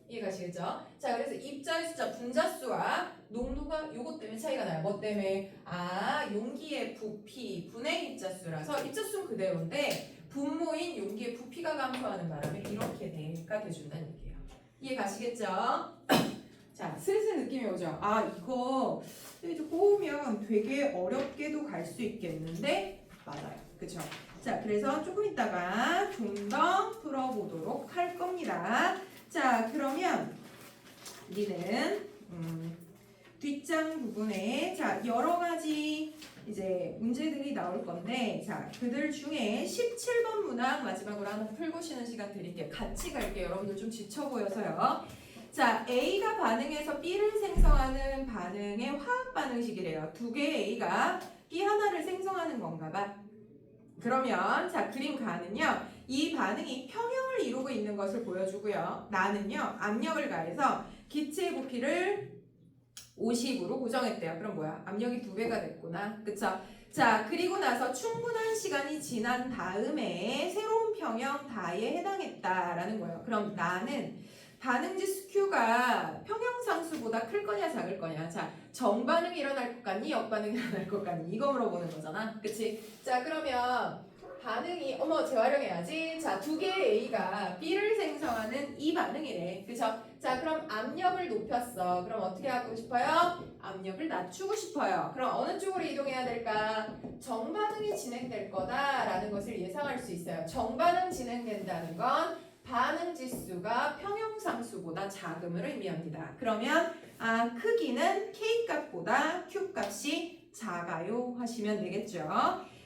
이해가시겠죠? 자, 그래서 입자의 숫자, 분자수와 농도가 요것 때문에 차이가 나요. 뭐 때문에? 아, 용기의 부피, 분의 입자수라서 입자수는 그대로인데 분모인 용기의 부피가 감소하는 바람에 이렇게 돼가 돼준다는 얘기예요. 이해가시겠죠? 자, 슬슬 느낌이 오죠? 아, 이거 이제 꼬우면 되게 어렵게도 갈 수 있겠는데 맞아요. 그쵸? 자, 그래서 조금 있다가 좀 더 풀어보도록 할 겁니다. 자, 그러면 우리는 뒷장 부분에 자, 여러 가지 이제 문제들이 나올 건데 자, 그들 중에 17번 문항 마지막으로 하나 풀고 쉬는 시간 드릴게요. 같이 갈게요. 여러분들 좀 지쳐 보여서요. 자, A가 반응해서 B를 생성하는 반응의 화학 반응식이래요. 두 개의 A가 B 하나를 생성하는 건가 봐. 그러면 자, 그림 가는요. 이 반응이 평형을 이루고 있는 것을 보여주고요. 나는요. 압력을 가해서 기체의 부피를 50으로 고정했대요. 그럼 뭐야? 압력이 2배가 됐구나. 그쵸? 자, 그리고 나서 충분한 시간이 지난 다음에 새로운 평형 다에 해당했다라는 거예요. 그럼 나는 반응지수 Q가 평형상수보다 클 거냐 작을 거냐. 자, 정반응이 일어날 것 같니? 역반응이 일어날 것 같니? 이거 물어보는 거잖아. 그치? 자, 그러면 반응이 재활용해야지. 자, 두 개의 A가 B를 생성하는 일으키는 이 반응이래. 그죠? 자, 그럼 압력을 높였어. 그럼 어떻게 하고 싶어요? 압력을 낮추고 싶어요. 그럼 어느 쪽으로 이동해야 될까? 정반응이 진행될 거다라는 것을 예상할 수 있어요. 정반응 진행된다는 건 반응 지수가 평형상수보다 작음을 의미합니다. 그러면 크기는 K 값보다 Q 값이 작아요 하시면 되겠죠.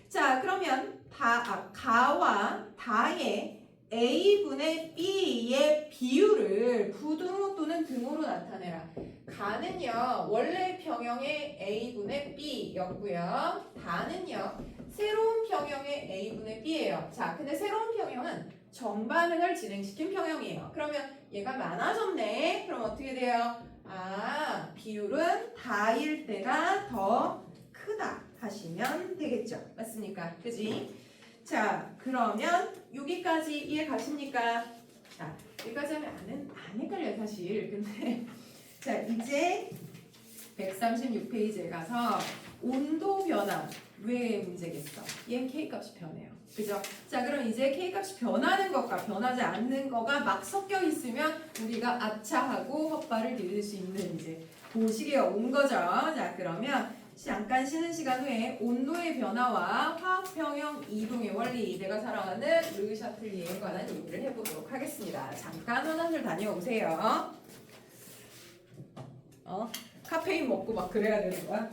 자, 그러면 가와 다의 A분의 B의 비율을 부등호 또는 등호로 나타내라. 가는요, 원래 평형의 A분의 B였고요. 다는요, 새로운 평형의 A분의 B예요. 자, 근데 새로운 평형은 정반응을 진행시킨 평형이에요. 그러면 얘가 많아졌네. 그럼 어떻게 돼요? 비율은 다일 때가 더 크다 하시면 되겠죠. 맞습니까? 그지? 자, 그러면 여기까지 이해 가십니까? 자, 여기까지 하면 안 헷갈려요, 사실. 근데 자, 이제 136페이지에 가서 온도 변화 왜 문제겠어? 얘는 K값이 변해요. 그죠? 자, 그럼 이제 K값이 변하는 것과 변하지 않는 거가 막 섞여 있으면 우리가 아차하고 헛발을 디딜 수 있는 이제 그 시기가 온 거죠. 자, 그러면 잠깐 쉬는 시간 후에 온도의 변화와 화학평형 이동의 원리, 내가 사랑하는 르 샤틀리에 관한 얘기를 해보도록 하겠습니다. 잠깐 화장실 다녀오세요. 카페인 먹고 막 그래야 되는 거야?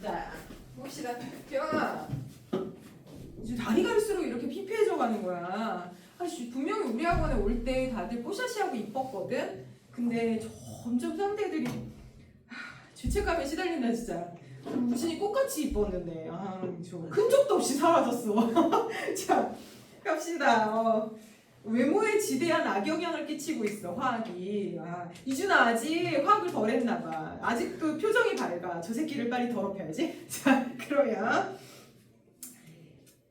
자, 봅시다. 태영아, 이제 다리 갈수록 이렇게 피폐해져 가는 거야. 분명히 우리 학원에 올 때 다들 뽀샤시하고 이뻤거든? 근데 점점 상대들이 죄책감에 시달린다 진짜. 무진이 꽃같이 이뻤는데 큰 적도 없이 사라졌어. 자, 갑시다. 외모에 지대한 악영향을 끼치고 있어 화학이. 이준아 아직 화학을 덜 했나봐. 아직도 표정이 밝아. 저 새끼를 빨리 더럽혀야지. 자, 그러면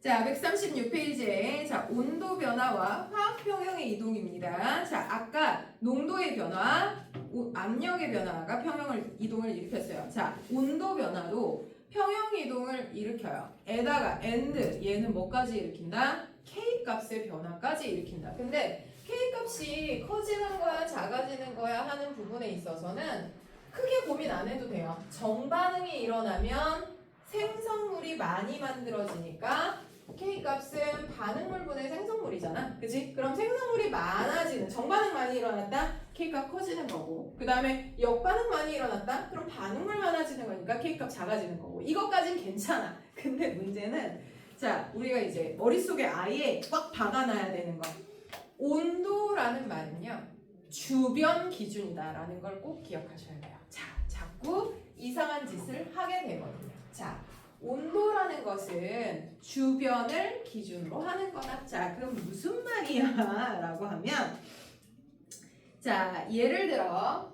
자, 136페이지에 자, 온도 변화와 화학 평형의 이동입니다. 자, 아까 농도의 변화, 압력의 변화가 평형을 이동을 일으켰어요. 자, 온도 변화도 평형 이동을 일으켜요. 에다가 and 얘는 뭐까지 일으킨다? K 값의 변화까지 일으킨다. 근데 K 값이 커지는 거야, 작아지는 거야 하는 부분에 있어서는 크게 고민 안 해도 돼요. 정반응이 일어나면 생성물이 많이 만들어지니까 K값은 반응물분의 생성물이잖아. 그치? 그럼 생성물이 많아지는, 정반응 많이 일어났다? K값 커지는 거고. 그 다음에 역반응 많이 일어났다? 그럼 반응물 많아지는 거니까 K값 작아지는 거고. 이것까진 괜찮아. 근데 문제는 자, 우리가 이제 머릿속에 아예 꽉 박아놔야 되는 거. 온도라는 말은요, 주변 기준이다라는 걸 꼭 기억하셔야 돼요. 자, 자꾸 이상한 짓을 하게 되거든요. 자, 온도라는 것은 주변을 기준으로 하는 거다. 자, 그럼 무슨 말이야? 라고 하면 자, 예를 들어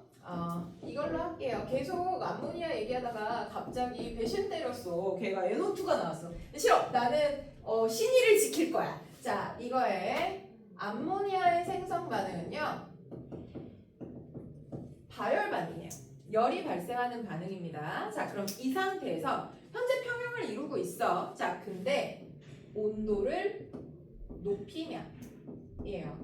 이걸로 할게요. 계속 암모니아 얘기하다가 갑자기 배신 때렸어. 걔가 NO2가 나왔어. 싫어. 나는 신의를 지킬 거야. 자, 이거에 암모니아의 생성 반응은요, 발열 반응이에요. 열이 발생하는 반응입니다. 자, 그럼 이 상태에서 현재 평형을 이루고 있어. 자, 근데 온도를 높이면 이에요.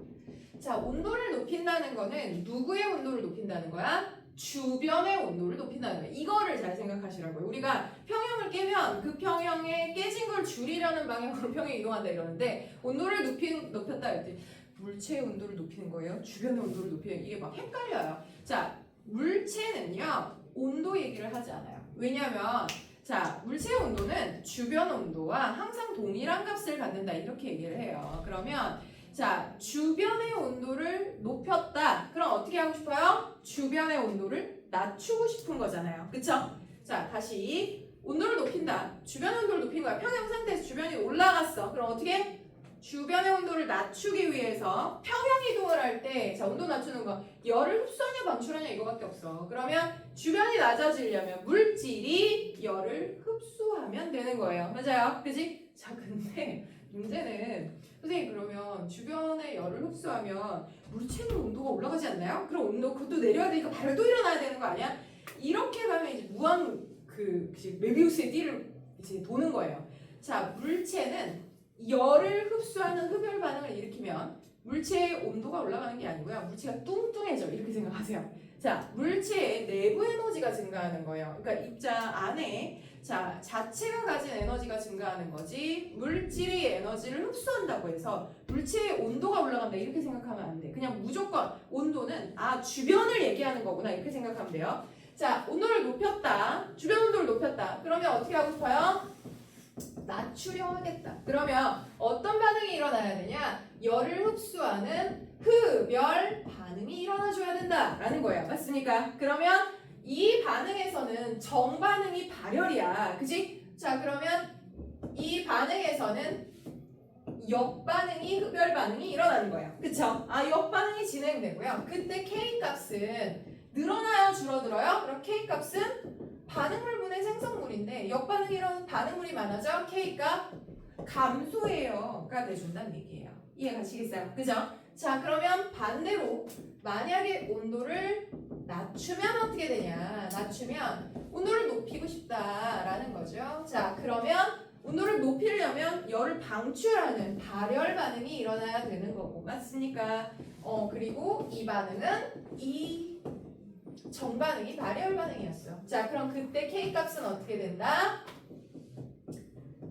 자, 온도를 높인다는 거는 누구의 온도를 높인다는 거야? 주변의 온도를 높인다는 거야. 이거를 잘 생각하시라고요. 우리가 평형을 깨면 그 평형에 깨진 걸 줄이려는 방향으로 평형이 이동한다 이러는데, 온도를 높였다 했더니 물체의 온도를 높이는 거예요? 주변의 온도를 높이는 거예요? 이게 막 헷갈려요. 자, 물체는요, 온도 얘기를 하지 않아요. 왜냐면 자, 물체의 온도는 주변 온도와 항상 동일한 값을 갖는다 이렇게 얘기를 해요. 그러면 자, 주변의 온도를 높였다. 그럼 어떻게 하고 싶어요? 주변의 온도를 낮추고 싶은 거잖아요. 그쵸? 자, 다시 온도를 높인다. 주변 온도를 높인 거야. 평형 상태에서 주변이 올라갔어. 그럼 어떻게? 주변의 온도를 낮추기 위해서 평형 이동을 할 때, 자, 온도 낮추는 거, 열을 흡수하냐 방출하냐 이거밖에 없어. 그러면 주변이 낮아지려면 물질이 열을 흡수하면 되는 거예요. 맞아요? 그지? 자, 근데 문제는 선생님, 그러면 주변에 열을 흡수하면 물체는 온도가 올라가지 않나요? 그럼 온도 그것도 내려야 되니까 바로 또 일어나야 되는 거 아니야? 이렇게 가면 이제 무한 메비우스의 띠를 이제 도는 거예요. 자, 물체는 열을 흡수하는 흡열 반응을 일으키면 물체의 온도가 올라가는 게 아니고요. 물체가 뚱뚱해져 이렇게 생각하세요. 자, 물체의 내부 에너지가 증가하는 거예요. 그러니까 입자 안에 자 자체가 가진 에너지가 증가하는 거지 물질이 에너지를 흡수한다고 해서 물체의 온도가 올라간다 이렇게 생각하면 안 돼. 그냥 무조건 온도는 주변을 얘기하는 거구나 이렇게 생각하면 돼요. 자, 온도를 높였다. 주변 온도를 높였다. 그러면 어떻게 하고 싶어요? 낮추려 하겠다. 그러면 어떤 반응이 일어나야 되냐? 열을 흡수하는 흡열 반응이 일어나줘야 된다라는 거예요. 맞습니까? 그러면 이 반응에서는 정반응이 발열이야. 그치? 자, 그러면 이 반응에서는 역반응이 흡열 반응이 일어나는 거예요. 그쵸? 역반응이 진행되고요. 그때 K값은 늘어나요? 줄어들어요? 그럼 K값은 반응물분의 생성물인데 역반응이 일어나는 반응물이 많아져 K값 감소해요가 돼준다는 얘기예요. 이해 가시겠어요? 그죠? 자, 그러면 반대로 만약에 온도를 낮추면 어떻게 되냐? 낮추면 온도를 높이고 싶다라는 거죠. 자, 그러면 온도를 높이려면 열을 방출하는 발열 반응이 일어나야 되는 거고 맞습니까? 그리고 이 반응은 이 정반응이 발열 반응이었어요. 자, 그럼 그때 K값은 어떻게 된다?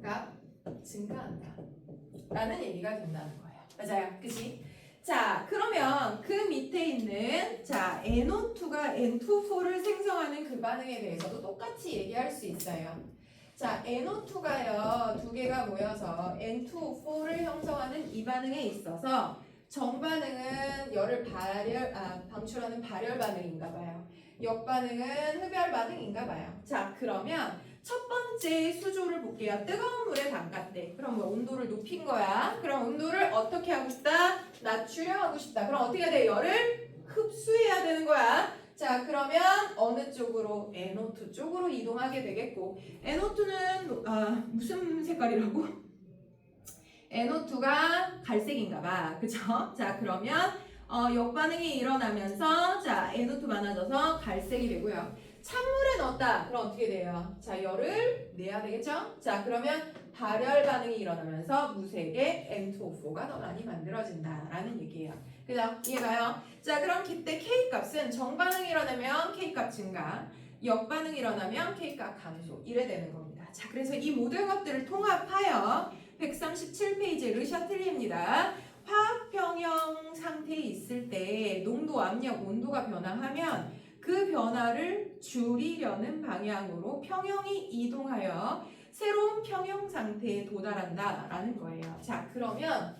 값 증가한다 라는 얘기가 된다는 거예요. 맞아요. 그치? 자, 그러면 그 밑에 있는 자 NO2가 N2,4를 생성하는 그 반응에 대해서도 똑같이 얘기할 수 있어요. 자, NO2가요 두 개가 모여서 N2O4를 형성하는 이 반응에 있어서 정반응은 열을 방출하는 발열 반응인가 봐요. 역반응은 흡열 반응인가 봐요. 자, 그러면 첫 번째 수조를 볼게요. 뜨거운 물에 담갔대. 그럼 뭐 온도를 높인 거야. 그럼 온도를 어떻게 하고 싶다? 낮추려 하고 싶다. 그럼 어떻게 해야 돼? 열을 흡수해야 되는 거야. 자, 그러면 어느 쪽으로? NO2 쪽으로 이동하게 되겠고 NO2는 무슨 색깔이라고? NO2가 갈색인가 봐. 그쵸? 자, 그러면 역반응이 일어나면서 자 NO2 많아져서 갈색이 되고요. 찬물에 넣었다. 그럼 어떻게 돼요? 자, 열을 내야 되겠죠? 자, 그러면 발열 반응이 일어나면서 무색의 N2O4가 더 많이 만들어진다라는 얘기예요. 그죠? 이해가요? 자, 그럼 그때 K값은 정반응이 일어나면 K값 증가, 역반응이 일어나면 K값 감소 이래 되는 겁니다. 자, 그래서 이 모든 것들을 통합하여 137페이지 르샤틀리입니다. 화학평형 상태에 있을 때 농도, 압력, 온도가 변화하면 그 변화를 줄이려는 방향으로 평형이 이동하여 새로운 평형 상태에 도달한다라는 거예요. 자, 그러면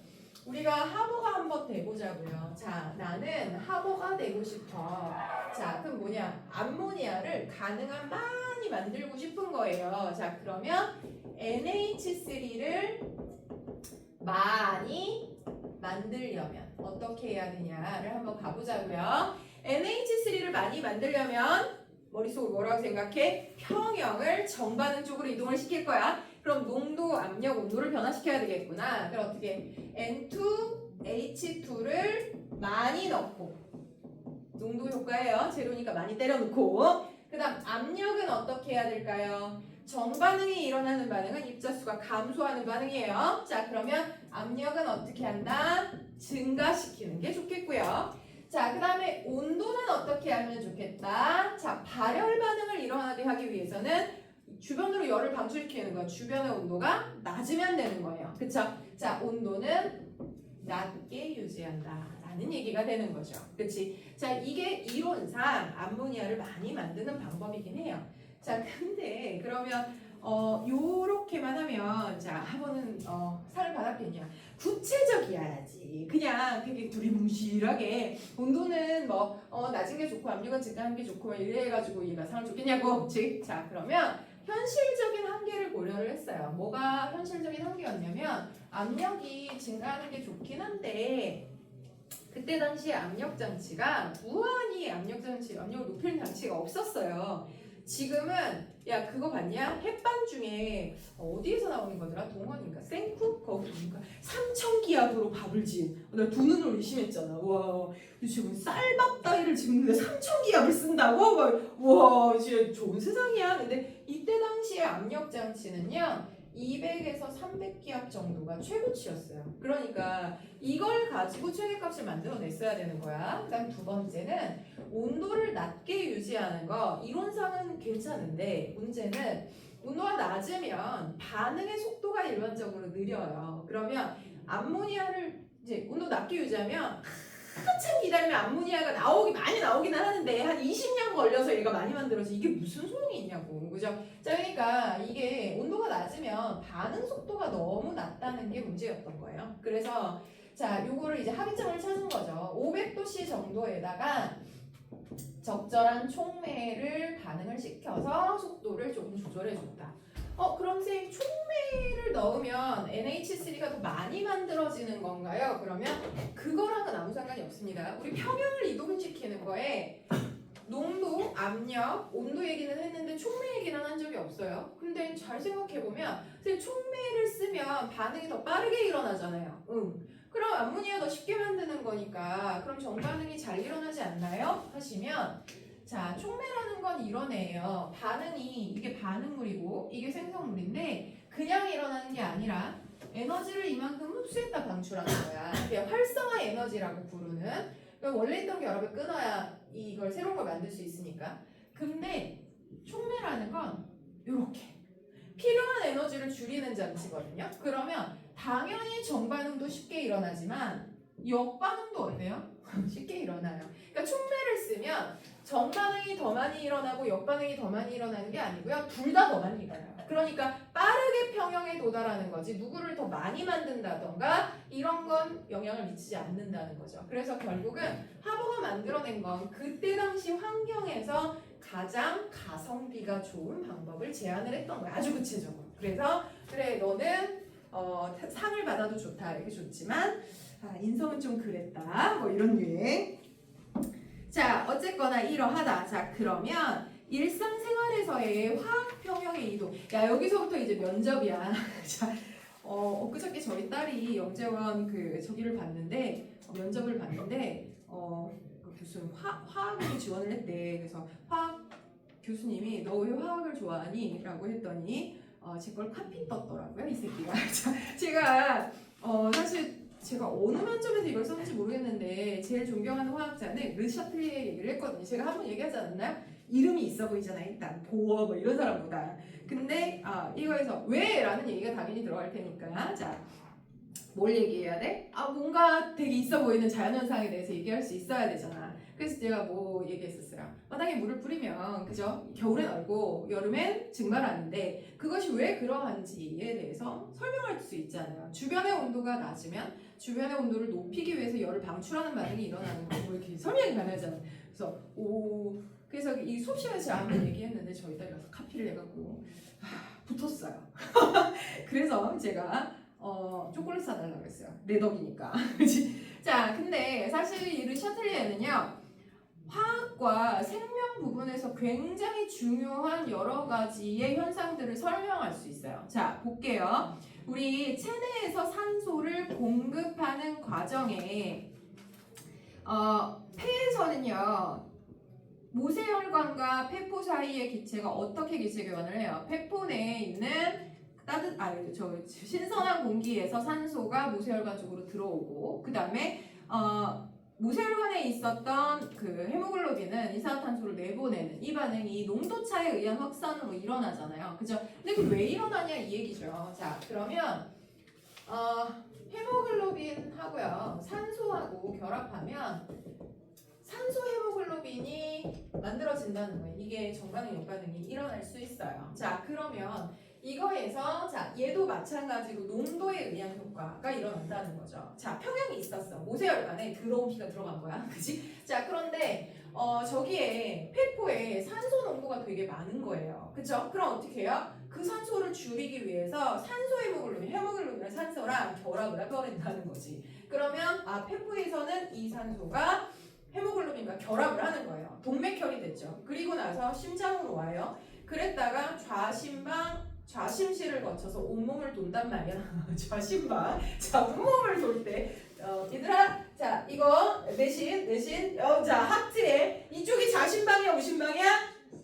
우리가 하버가 한번 돼보자고요. 자, 나는 하버가 되고 싶어. 자, 그럼 뭐냐? 암모니아를 가능한 많이 만들고 싶은 거예요. 자, 그러면 NH3를 많이 만들려면 어떻게 해야 되냐를 한번 가보자고요. NH3를 많이 만들려면 머릿속으로 뭐라고 생각해? 평형을 정반응 쪽으로 이동을 시킬 거야. 그럼 농도, 압력, 온도를 변화시켜야 되겠구나. 그럼 어떻게? N2H2를 많이 넣고 농도 효과예요. 재료니까 많이 때려놓고 그 다음 압력은 어떻게 해야 될까요? 정반응이 일어나는 반응은 입자수가 감소하는 반응이에요. 자, 그러면 압력은 어떻게 한다? 증가시키는 게 좋겠고요. 자, 그 다음에 온도는 어떻게 하면 좋겠다? 자, 발열 반응을 일어나게 하기 위해서는 주변으로 열을 방출시키는 거야. 주변의 온도가 낮으면 되는 거예요. 그쵸? 자, 온도는 낮게 유지한다 라는 얘기가 되는 거죠. 그치? 자, 이게 이론상 암모니아를 많이 만드는 방법이긴 해요. 자, 근데 그러면 요렇게만 하면 자, 한번은 상을 받았겠냐? 구체적이어야지. 그냥 되게 두리뭉실하게 온도는 뭐 낮은 게 좋고 압력은 증가하는 게 좋고 이래가지고 얘가 상을 줬겠냐고. 즉, 자, 그러면 현실적인 한계를 고려를 했어요. 뭐가 현실적인 한계였냐면 압력이 증가하는 게 좋긴 한데 그때 당시에 압력 장치가 무한히 압력을 높이는 장치가 없었어요. 지금은 야 그거 봤냐? 햇반 중에 어디에서 나오는 거더라? 동원인가? 생쿠? 거기 보니까 3,000기압으로 밥을 지은 나 두 눈으로 의심했잖아. 와 지금 쌀밥 따위를 집는데 3,000기압을 쓴다고? 와 진짜 좋은 세상이야. 근데 이때 당시에 압력 장치는요 200에서 300기압 정도가 최고치였어요. 그러니까 이걸 가지고 최대값을 만들어냈어야 되는 거야. 그다음 두 번째는 온도를 낮게 유지하는 거. 이론상은 괜찮은데 문제는 온도가 낮으면 반응의 속도가 일반적으로 느려요. 그러면 암모니아를 이제 온도 낮게 유지하면 한참 기다리면 암모니아가 많이 나오기는 하는데 한 20년 걸려서 얘가 많이 만들어서 이게 무슨 소용이 있냐고. 그죠? 자, 그러니까 이게 온도가 낮으면 반응 속도가 너무 낮다는 게 문제였던 거예요. 그래서 자, 요거를 이제 합의점을 찾은 거죠. 500도씨 정도에다가 적절한 촉매를 반응을 시켜서 속도를 조금 조절해 줬다. 그럼 선생님 촉매를 넣으면 NH3가 더 많이 만들어지는 건가요? 그러면 그거랑은 아무 상관이 없습니다. 우리 평형을 이동시키는 거에 농도, 압력, 온도 얘기는 했는데 촉매 얘기는 한 적이 없어요. 근데 잘 생각해보면 선생님 촉매를 쓰면 반응이 더 빠르게 일어나잖아요. 그럼 암모니아 더 쉽게 만드는 거니까 그럼 정반응이 잘 일어나지 않나요? 하시면 자, 촉매라는 건 이런 애예요. 반응이 이게 반응물이고 이게 생성물인데 그냥 일어나는 게 아니라 에너지를 이만큼 흡수했다 방출하는 거야. 그게 활성화 에너지라고 부르는. 그러니까 원래 있던 결합을 끊어야 이걸 새로운 걸 만들 수 있으니까. 근데 촉매라는 건 이렇게 필요한 에너지를 줄이는 장치거든요. 그러면 당연히 정반응도 쉽게 일어나지만 역반응도 어때요? 쉽게 일어나요. 그러니까 촉매를 쓰면 정반응이 더 많이 일어나고 역반응이 더 많이 일어나는 게 아니고요. 둘 다 더 많이 일어나요. 그러니까 빠르게 평형에 도달하는 거지 누구를 더 많이 만든다던가 이런 건 영향을 미치지 않는다는 거죠. 그래서 결국은 하버가 만들어낸 건 그때 당시 환경에서 가장 가성비가 좋은 방법을 제안을 했던 거예요. 아주 구체적으로. 그래서 그래 너는 상을 받아도 좋다 이렇게 좋지만 인성은 좀 그랬다 뭐 이런 유행. 자, 어쨌거나 이러하다. 자, 그러면 일상생활에서의 화학 평형의 이동. 야, 여기서부터 이제 면접이야. 자, 엊그저께 저희 딸이 영재원 저기를 봤는데 면접을 봤는데 무슨 화학으로 지원을 했대. 그래서 화학 교수님이 너 왜 화학을 좋아하니? 라고 했더니 제 걸 카피 떴더라고요, 이 새끼가. 자, 제가 사실 제가 어느 만점에서 이걸 썼는지 모르겠는데 제일 존경하는 화학자는 르샤틀리에 얘기를 했거든요. 제가 한 번 얘기하지 않았나요? 이름이 있어 보이잖아요. 일단 보어 뭐 이런 사람보다. 근데 이거에서 왜? 라는 얘기가 당연히 들어갈 테니까 자, 뭘 얘기해야 돼? 뭔가 되게 있어 보이는 자연현상에 대해서 얘기할 수 있어야 되잖아. 그래서 제가 뭐 얘기했었어요. 바닥에 물을 뿌리면 그죠? 겨울엔 얼고 여름엔 증발하는데 그것이 왜 그러한지에 대해서 설명할 수 있잖아요. 주변의 온도가 낮으면 주변의 온도를 높이기 위해서 열을 방출하는 반응이 일어나는 거 뭐 이렇게 설명이 가능하잖아요. 그래서 이 수업 시간에 제가 한번 얘기했는데 저희 딸이 가서 카피를 해갖고 붙었어요. 그래서 제가 초콜릿 사달라고 했어요. 내 덕이니까. 자, 근데 사실 이 르샤틀리에는요 화학과 생명 부분에서 굉장히 중요한 여러 가지의 현상들을 설명할 수 있어요. 자, 볼게요. 우리 체내에서 산소를 공급하는 과정에 폐에서는요 모세혈관과 폐포 사이의 기체가 어떻게 기체 교환을 해요? 폐포 내에 있는 신선한 공기에서 산소가 모세혈관 쪽으로 들어오고 그 다음에 모세혈관에 있었던 그 헤모글로빈은 이산화탄소를 내보내는 이 반응이 농도차에 의한 확산으로 일어나잖아요. 그죠? 근데 그 왜 일어나냐 이 얘기죠. 자, 그러면 헤모글로빈하고요 산소하고 결합하면 산소 헤모글로빈이 만들어진다는 거예요. 이게 정반응 역반응이 일어날 수 있어요. 자, 그러면 이거에서 자 얘도 마찬가지로 농도에 의한 효과가 일어난다는 거죠. 자, 평형이 있었어. 모세혈관에 들어온 피가 들어간 거야. 그치? 자, 그런데 저기에 폐포에 산소 농도가 되게 많은 거예요. 그쵸? 그럼 어떻게 해요? 그 산소를 줄이기 위해서 산소 헤모글로빈을 산소랑 결합을 해버린다는 거지. 그러면 폐포에서는 이 산소가 헤모글로빈과 결합을 하는 거예요. 동맥혈이 됐죠. 그리고 나서 심장으로 와요. 그랬다가 좌심실을 거쳐서 온몸을 돈단 말이야. 좌심방. 자, 온몸을 돌 때 얘들아, 자 이거 내신 자 하트에 이쪽이 좌심방이야 우심방이야?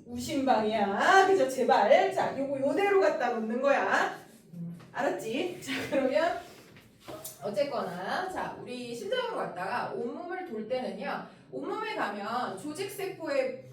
우심방이야. 그죠? 제발 자 요거 요대로 갖다 놓는 거야. 알았지? 자, 그러면 어쨌거나 자, 우리 심장으로 갔다가 온몸을 돌 때는요. 온몸에 가면 조직세포에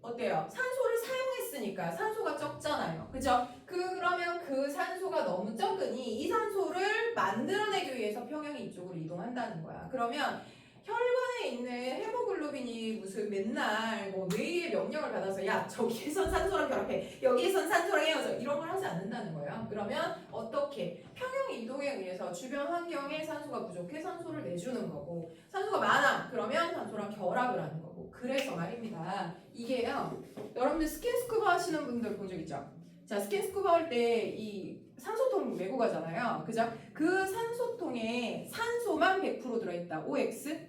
어때요? 산소를 사용했으니까 산소가 적잖아요. 그죠? 그러면 그 산소가 너무 적으니 이 산소를 만들어내기 위해서 평형이 이쪽으로 이동한다는 거야. 그러면 혈관에 있는 헤모글로빈이 무슨 맨날 뭐 뇌의 명령을 받아서 야 저기에선 산소랑 결합해 여기에선 산소랑 헤어져 이런 걸 하지 않는다는 거예요. 그러면 어떻게 평형 이동에 의해서 주변 환경에 산소가 부족해 산소를 내주는 거고 산소가 많아 그러면 산소랑 결합을 하는 거고 그래서 말입니다. 이게요 여러분들 스킨스쿠버 하시는 분들 본 적 있죠? 자 스킨스쿠버 할 때 이 산소통 메고 가잖아요. 그죠? 그 산소통에 산소만 100% 들어있다. OX.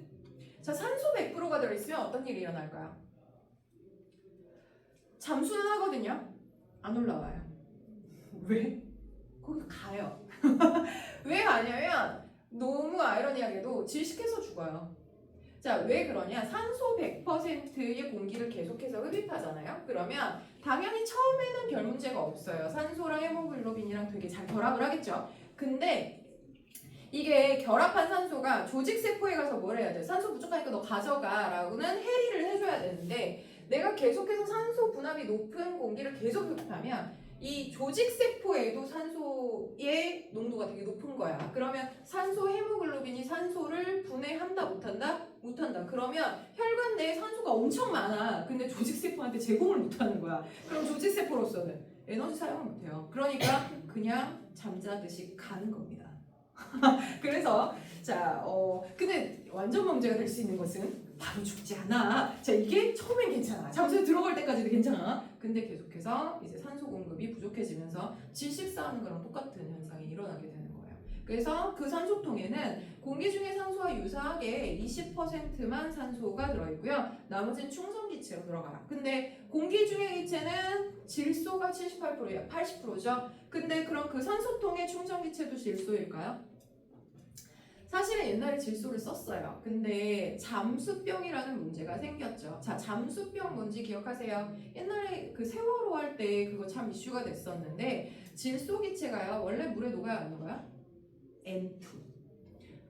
자, 산소 100%가 들어있으면 어떤 일이 일어날까요? 잠수는 하거든요. 안 올라와요. 왜? 거기 가요. 왜 가냐면 너무 아이러니하게도 질식해서 죽어요. 자, 왜 그러냐? 산소 100%의 공기를 계속해서 흡입하잖아요. 그러면 당연히 처음에는 별 문제가 없어요. 산소랑 헤모글로빈이랑 되게 잘 결합을 하겠죠. 근데 이게 결합한 산소가 조직세포에 가서 뭘 해야 돼? 산소 부족하니까 너 가져가 라고는 해리를 해줘야 되는데 내가 계속해서 산소 분압이 높은 공기를 계속 흡입하면 이 조직세포에도 산소의 농도가 되게 높은 거야. 그러면 산소 헤모글로빈이 산소를 분해한다 못한다? 못한다. 그러면 혈관 내에 산소가 엄청 많아. 근데 조직세포한테 제공을 못하는 거야. 그럼 조직세포로서는 에너지 사용을 못해요. 그러니까 그냥 잠자듯이 가는 겁니다. 그래서 자, 근데 완전 범죄가 될 수 있는 것은 바로 죽지 않아. 자, 이게 처음엔 괜찮아. 잠수에 들어갈 때까지도 괜찮아. 근데 계속해서 이제 산소 공급이 부족해지면서 질식사하는 거랑 똑같은 현상이 일어나게 되는 거예요. 그래서 그 산소통에는 공기 중에 산소와 유사하게 20%만 산소가 들어있고요. 나머지는 충성기체로 들어가요. 근데 공기 중의 기체는 질소가 78%예요. 80%죠. 근데 그럼 그 산소통의 충성기체도 질소일까요? 사실은 옛날에 질소를 썼어요. 근데 잠수병이라는 문제가 생겼죠. 자, 잠수병 뭔지 기억하세요? 옛날에 그 세월호 할 때 그거 참 이슈가 됐었는데 질소 기체가요. 원래 물에 녹아요, 안 녹아요? N2.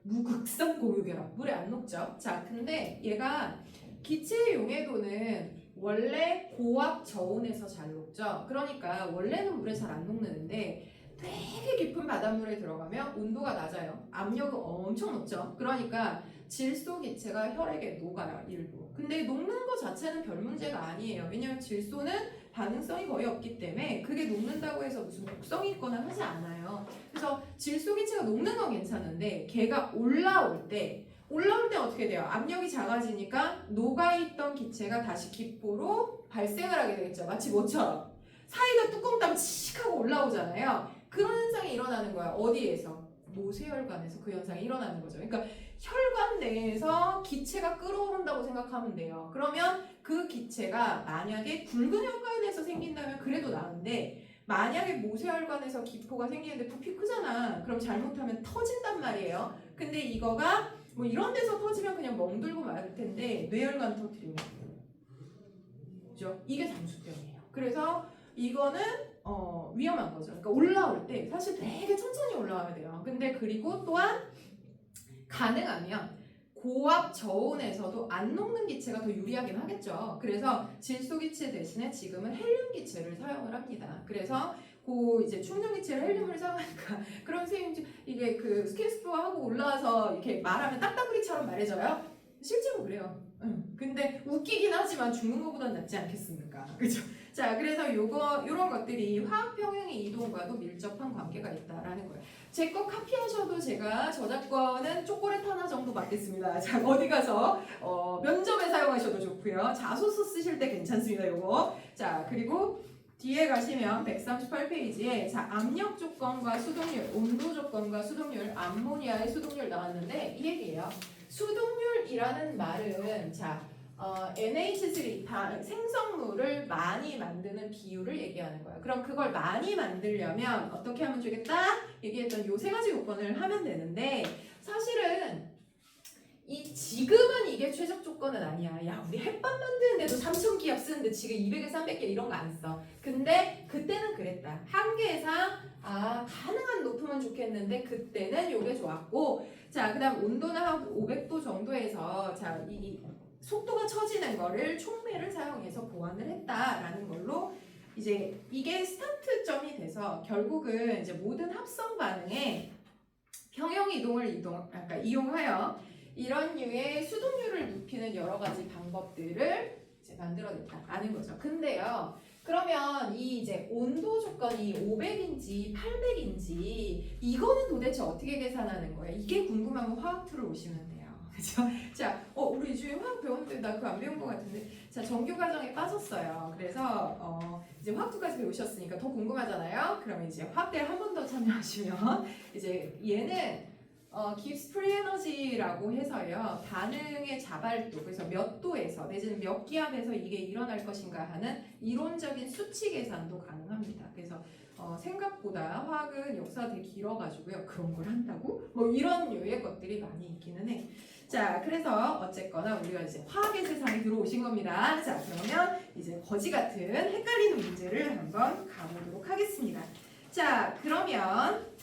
무극성 공유결합. 물에 안 녹죠. 자, 근데 얘가 기체의 용해도는 원래 고압 저온에서 잘 녹죠. 그러니까 원래는 물에 잘 안 녹는데 되게 깊은 바닷물에 들어가면 온도가 낮아요. 압력은 엄청 높죠. 그러니까 질소 기체가 혈액에 녹아요, 일부. 근데 녹는 것 자체는 별 문제가 아니에요. 왜냐하면 질소는 반응성이 거의 없기 때문에 그게 녹는다고 해서 무슨 독성이 있거나 하지 않아요. 그래서 질소 기체가 녹는 건 괜찮은데 걔가 올라올 때 어떻게 돼요? 압력이 작아지니까 녹아있던 기체가 다시 기포로 발생을 하게 되겠죠. 마치 뭐처럼 사이다 뚜껑 따면 칙 하고 올라오잖아요. 그런 현상이 일어나는 거야. 어디에서? 모세혈관에서 그 현상이 일어나는 거죠. 그러니까 혈관 내에서 기체가 끓어오른다고 생각하면 돼요. 그러면 그 기체가 만약에 굵은 혈관에서 생긴다면 그래도 나은데 만약에 모세혈관에서 기포가 생기는데 부피 크잖아. 그럼 잘못하면 터진단 말이에요. 근데 이거가 뭐 이런 데서 터지면 그냥 멍들고 말을 텐데 뇌혈관 터뜨리면 그죠? 이게 잠수병이에요. 그래서 이거는 위험한 거죠. 그러니까 올라올 때 사실 되게 천천히 올라와야 돼요. 근데 그리고 또한 가능하면 고압 저온에서도 안 녹는 기체가 더 유리하긴 하겠죠. 그래서 질소 기체 대신에 지금은 헬륨 기체를 사용을 합니다. 그래서 그 이제 충전 기체를 헬륨을 사용하니까 그럼 선생님 이게 그 스킨스쿠버 하고 올라와서 이렇게 말하면 딱따구리처럼 말해줘요. 실제로 그래요. 근데 웃기긴 하지만 죽는 것보단 낫지 않겠습니까? 그죠? 자, 그래서 요런 것들이 화학 평형의 이동과도 밀접한 관계가 있다라는 거예요. 제 거 카피하셔도 제가 저작권은 초콜릿 하나 정도 받겠습니다. 자, 어디 가서 면접에 사용하셔도 좋고요. 자소서 쓰실 때 괜찮습니다. 요거. 자, 그리고 뒤에 가시면 138페이지에 자, 압력 조건과 수동률, 온도 조건과 수동률, 암모니아의 수동률 나왔는데 이 얘기예요. 수동률이라는 말은 자 NH3 생성물을 많이 만드는 비율을 얘기하는 거야. 그럼 그걸 많이 만들려면 어떻게 하면 좋겠다? 얘기했던 요 세 가지 요건을 하면 되는데 사실은 지금은 이게 최적 조건은 아니야. 야, 우리 햇반 만드는데도 3,000기압 쓰는데 지금 200에 300개 이런 거 안 써. 근데 그때는 그랬다. 한계상 가능한 높으면 좋겠는데 그때는 요게 좋았고, 자, 그다음 온도는 한 500도 정도에서 자, 이 속도가 처지는 거를 촉매를 사용해서 보완을 했다라는 걸로 이제 이게 스타트점이 돼서 결국은 이제 모든 합성 반응에 평형 이동을 이용하여 이런 류의 수동률을 높이는 여러 가지 방법들을 이제 만들어냈다라는 거죠. 근데요, 그러면 이 이제 온도 조건이 500인지 800인지 이거는 도대체 어떻게 계산하는 거예요? 이게 궁금하면 화학2를 오시면 돼요. 그죠? 자, 우리 지금 화학 배웠는데 나 그거 안 배운 것 같은데. 자, 정규 과정에 빠졌어요. 그래서 이제 화학2까지 배우셨으니까 더 궁금하잖아요. 그러면 이제 화학대를 한 번 더 참여하시면 이제 얘는 깁스 프리 에너지라고 해서요. 반응의 자발도, 그래서 몇 도에서 내지는 몇 기압에서 이게 일어날 것인가 하는 이론적인 수치 계산도 가능합니다. 그래서 생각보다 화학은 역사가 되게 길어가지고요. 그런 걸 한다고? 뭐 이런 류의 것들이 많이 있기는 해. 자, 그래서 어쨌거나 우리가 이제 화학의 세상에 들어오신 겁니다. 자, 그러면 이제 거지 같은 헷갈리는 문제를 한번 가보도록 하겠습니다. 자, 그러면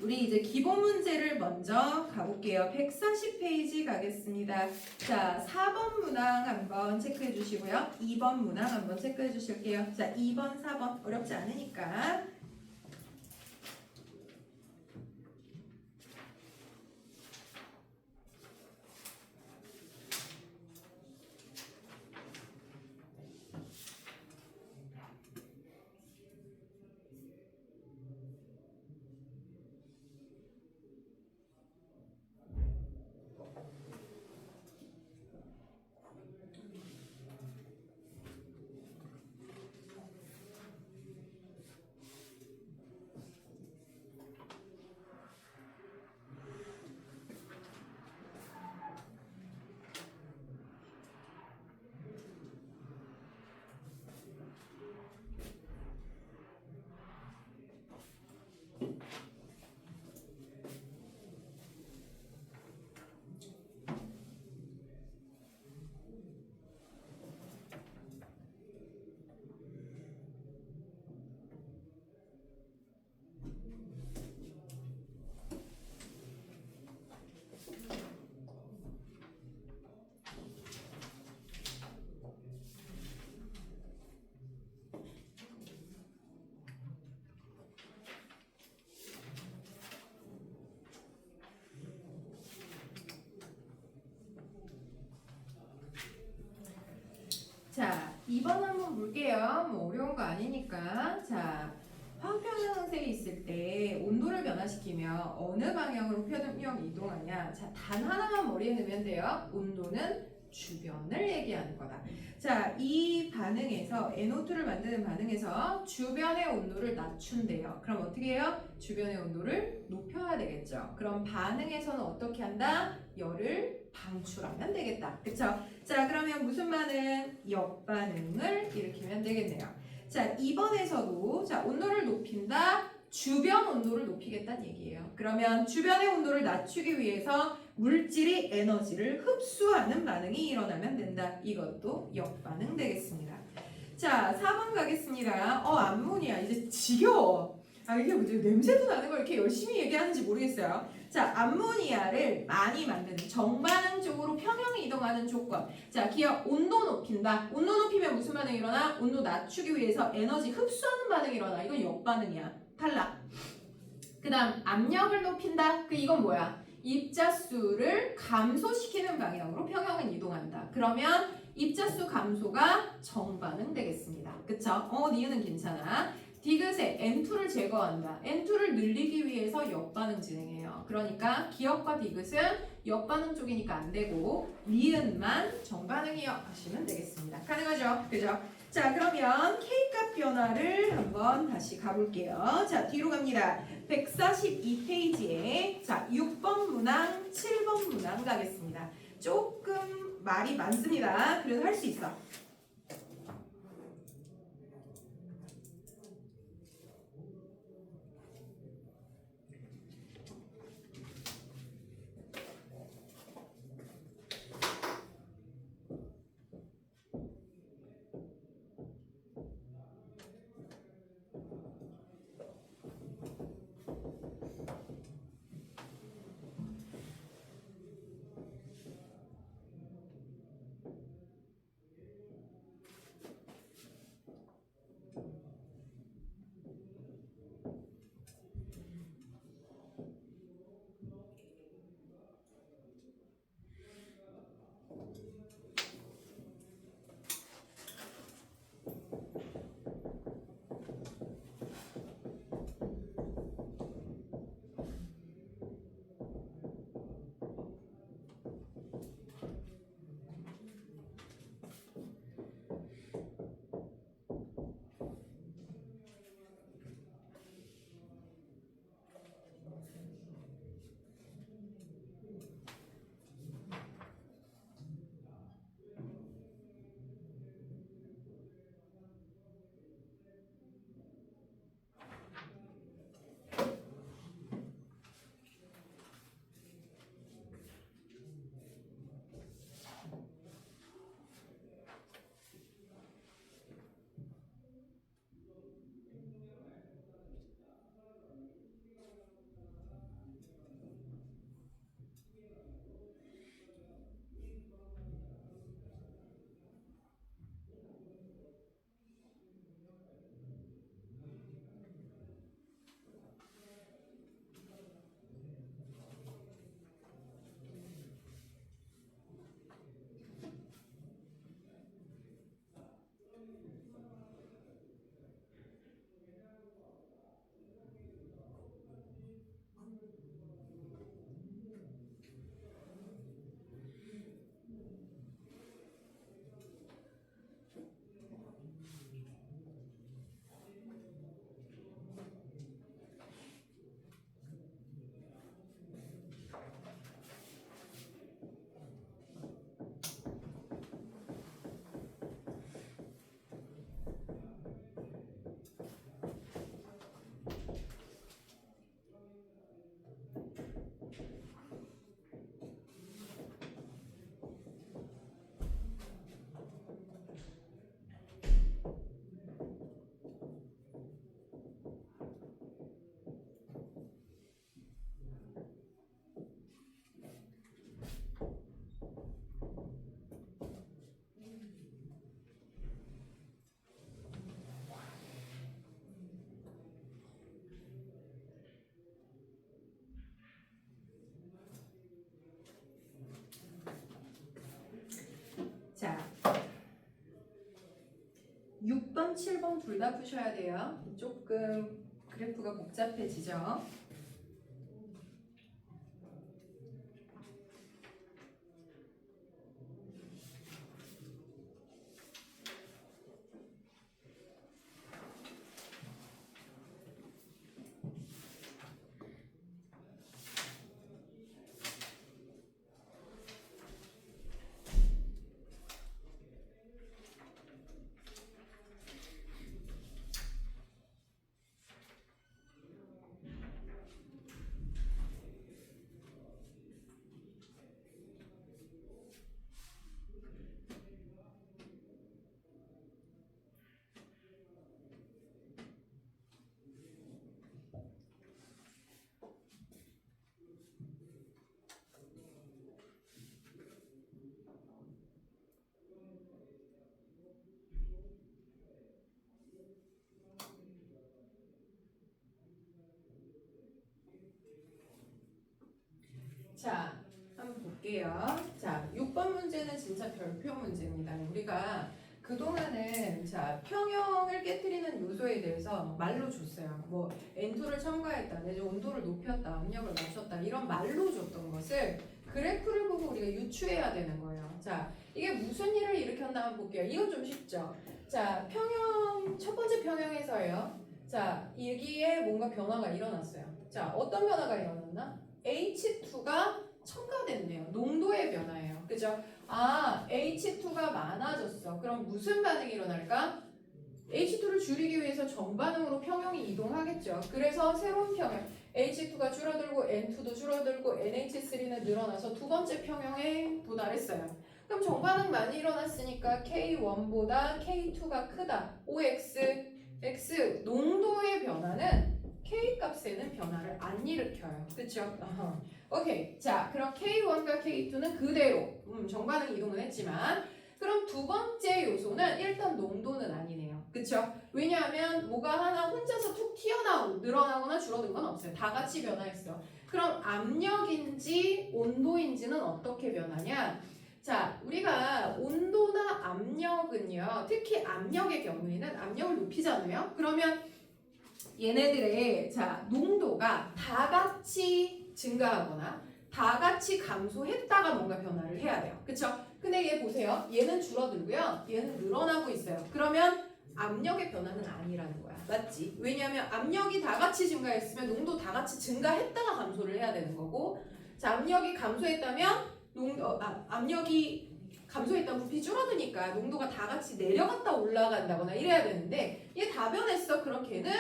우리 이제 기본 문제를 먼저 가볼게요. 140페이지 가겠습니다. 자, 4번 문항 한번 체크해 주시고요. 2번 문항 한번 체크해 주실게요. 자, 2번, 4번 어렵지 않으니까. 자, 2번 한번 볼게요. 뭐 어려운 거 아니니까. 자, 화학평형세에 있을 때 온도를 변화시키면 어느 방향으로 평형 이동하냐? 자, 단 하나만 머리에 넣으면 돼요. 온도는 주변을 얘기하는 거다. 자, 이 반응에서 NO2를 만드는 반응에서 주변의 온도를 낮춘대요. 그럼 어떻게 해요? 주변의 온도를 높여야 되겠죠. 그럼 반응에서는 어떻게 한다? 열을 방출하면 되겠다. 그쵸? 자, 그러면 무슨 반응? 역반응을 일으키면 되겠네요. 자, 2번에서도 자, 온도를 높인다. 주변 온도를 높이겠다는 얘기예요. 그러면 주변의 온도를 낮추기 위해서 물질이 에너지를 흡수하는 반응이 일어나면 된다. 이것도 역반응 되겠습니다. 자, 4번 가겠습니다. 암모니아 이제 지겨워. 이게 뭐지? 냄새도 나는 걸 이렇게 열심히 얘기하는지 모르겠어요. 자, 암모니아를 많이 만드는 정반응 쪽으로 평형 이동하는 조건. 자, 기억 온도 높인다. 온도 높이면 무슨 반응이 일어나? 온도 낮추기 위해서 에너지 흡수하는 반응이 일어나. 이건 역반응이야. 탈락. 그 다음 압력을 높인다. 이건 뭐야? 입자수를 감소시키는 방향으로 평형은 이동한다. 그러면 입자수 감소가 정반응 되겠습니다. 그쵸? 니은은 괜찮아. 디귿에 N2를 제거한다. N2를 늘리기 위해서 역반응 진행해요. 그러니까 기역과 디귿은 역반응 쪽이니까 안 되고 니은만 정반응이요 하시면 되겠습니다. 가능하죠? 그죠? 자, 그러면 K값 변화를 한번 다시 가볼게요. 자, 뒤로 갑니다. 142페이지에 자, 6번 문항, 7번 문항 가겠습니다. 조금 말이 많습니다. 그래도 할 수 있어. 6번, 7번 둘 다 푸셔야 돼요. 조금 그래프가 복잡해지죠. 자, 한번 볼게요. 자, 6번 문제는 진짜 별표 문제입니다. 우리가 그동안은 자, 평형을 깨뜨리는 요소에 대해서 말로 줬어요. 뭐 N2를 첨가했다, 내지 온도를 높였다, 압력을 낮췄다 이런 말로 줬던 것을 그래프를 보고 우리가 유추해야 되는 거예요. 자, 이게 무슨 일을 일으켰나 한번 볼게요. 이건 좀 쉽죠. 자, 평형 첫 번째 평형에서요. 자, 여기에 뭔가 변화가 일어났어요. 자, 어떤 변화가 일어났나? H2가 첨가됐네요. 농도의 변화예요. 그죠? 아, H2가 많아졌어. 그럼 무슨 반응이 일어날까? H2를 줄이기 위해서 정반응으로 평형이 이동하겠죠. 그래서 새로운 평형 H2가 줄어들고 N2도 줄어들고 NH3는 늘어나서 두 번째 평형에 도달했어요. 그럼 정반응 많이 일어났으니까 K1보다 K2가 크다. OX, X 농도의 변화는 K 값에는 변화를 안 일으켜요. 그쵸? 오케이. 자, 그럼 K1과 K2는 그대로 정반응 이동은 했지만 그럼 두 번째 요소는 일단 농도는 아니네요. 그쵸? 왜냐하면 뭐가 하나 혼자서 툭 튀어나오고 늘어나거나 줄어든 건 없어요. 다 같이 변화했어. 그럼 압력인지 온도인지는 어떻게 변하냐? 자, 우리가 온도나 압력은요. 특히 압력의 경우에는 압력을 높이잖아요. 그러면 얘네들의 자 농도가 다 같이 증가하거나 다 같이 감소했다가 뭔가 변화를 해야 돼요. 그쵸? 근데 얘 보세요. 얘는 줄어들고요. 얘는 늘어나고 있어요. 그러면 압력의 변화는 아니라는 거야. 맞지? 왜냐하면 압력이 다 같이 증가했으면 농도 다 같이 증가했다가 감소를 해야 되는 거고 자 압력이 감소했다면 압력이 감소했다면 부피 줄어드니까 농도가 다 같이 내려갔다 올라간다거나 이래야 되는데 얘 다 변했어. 그럼 걔는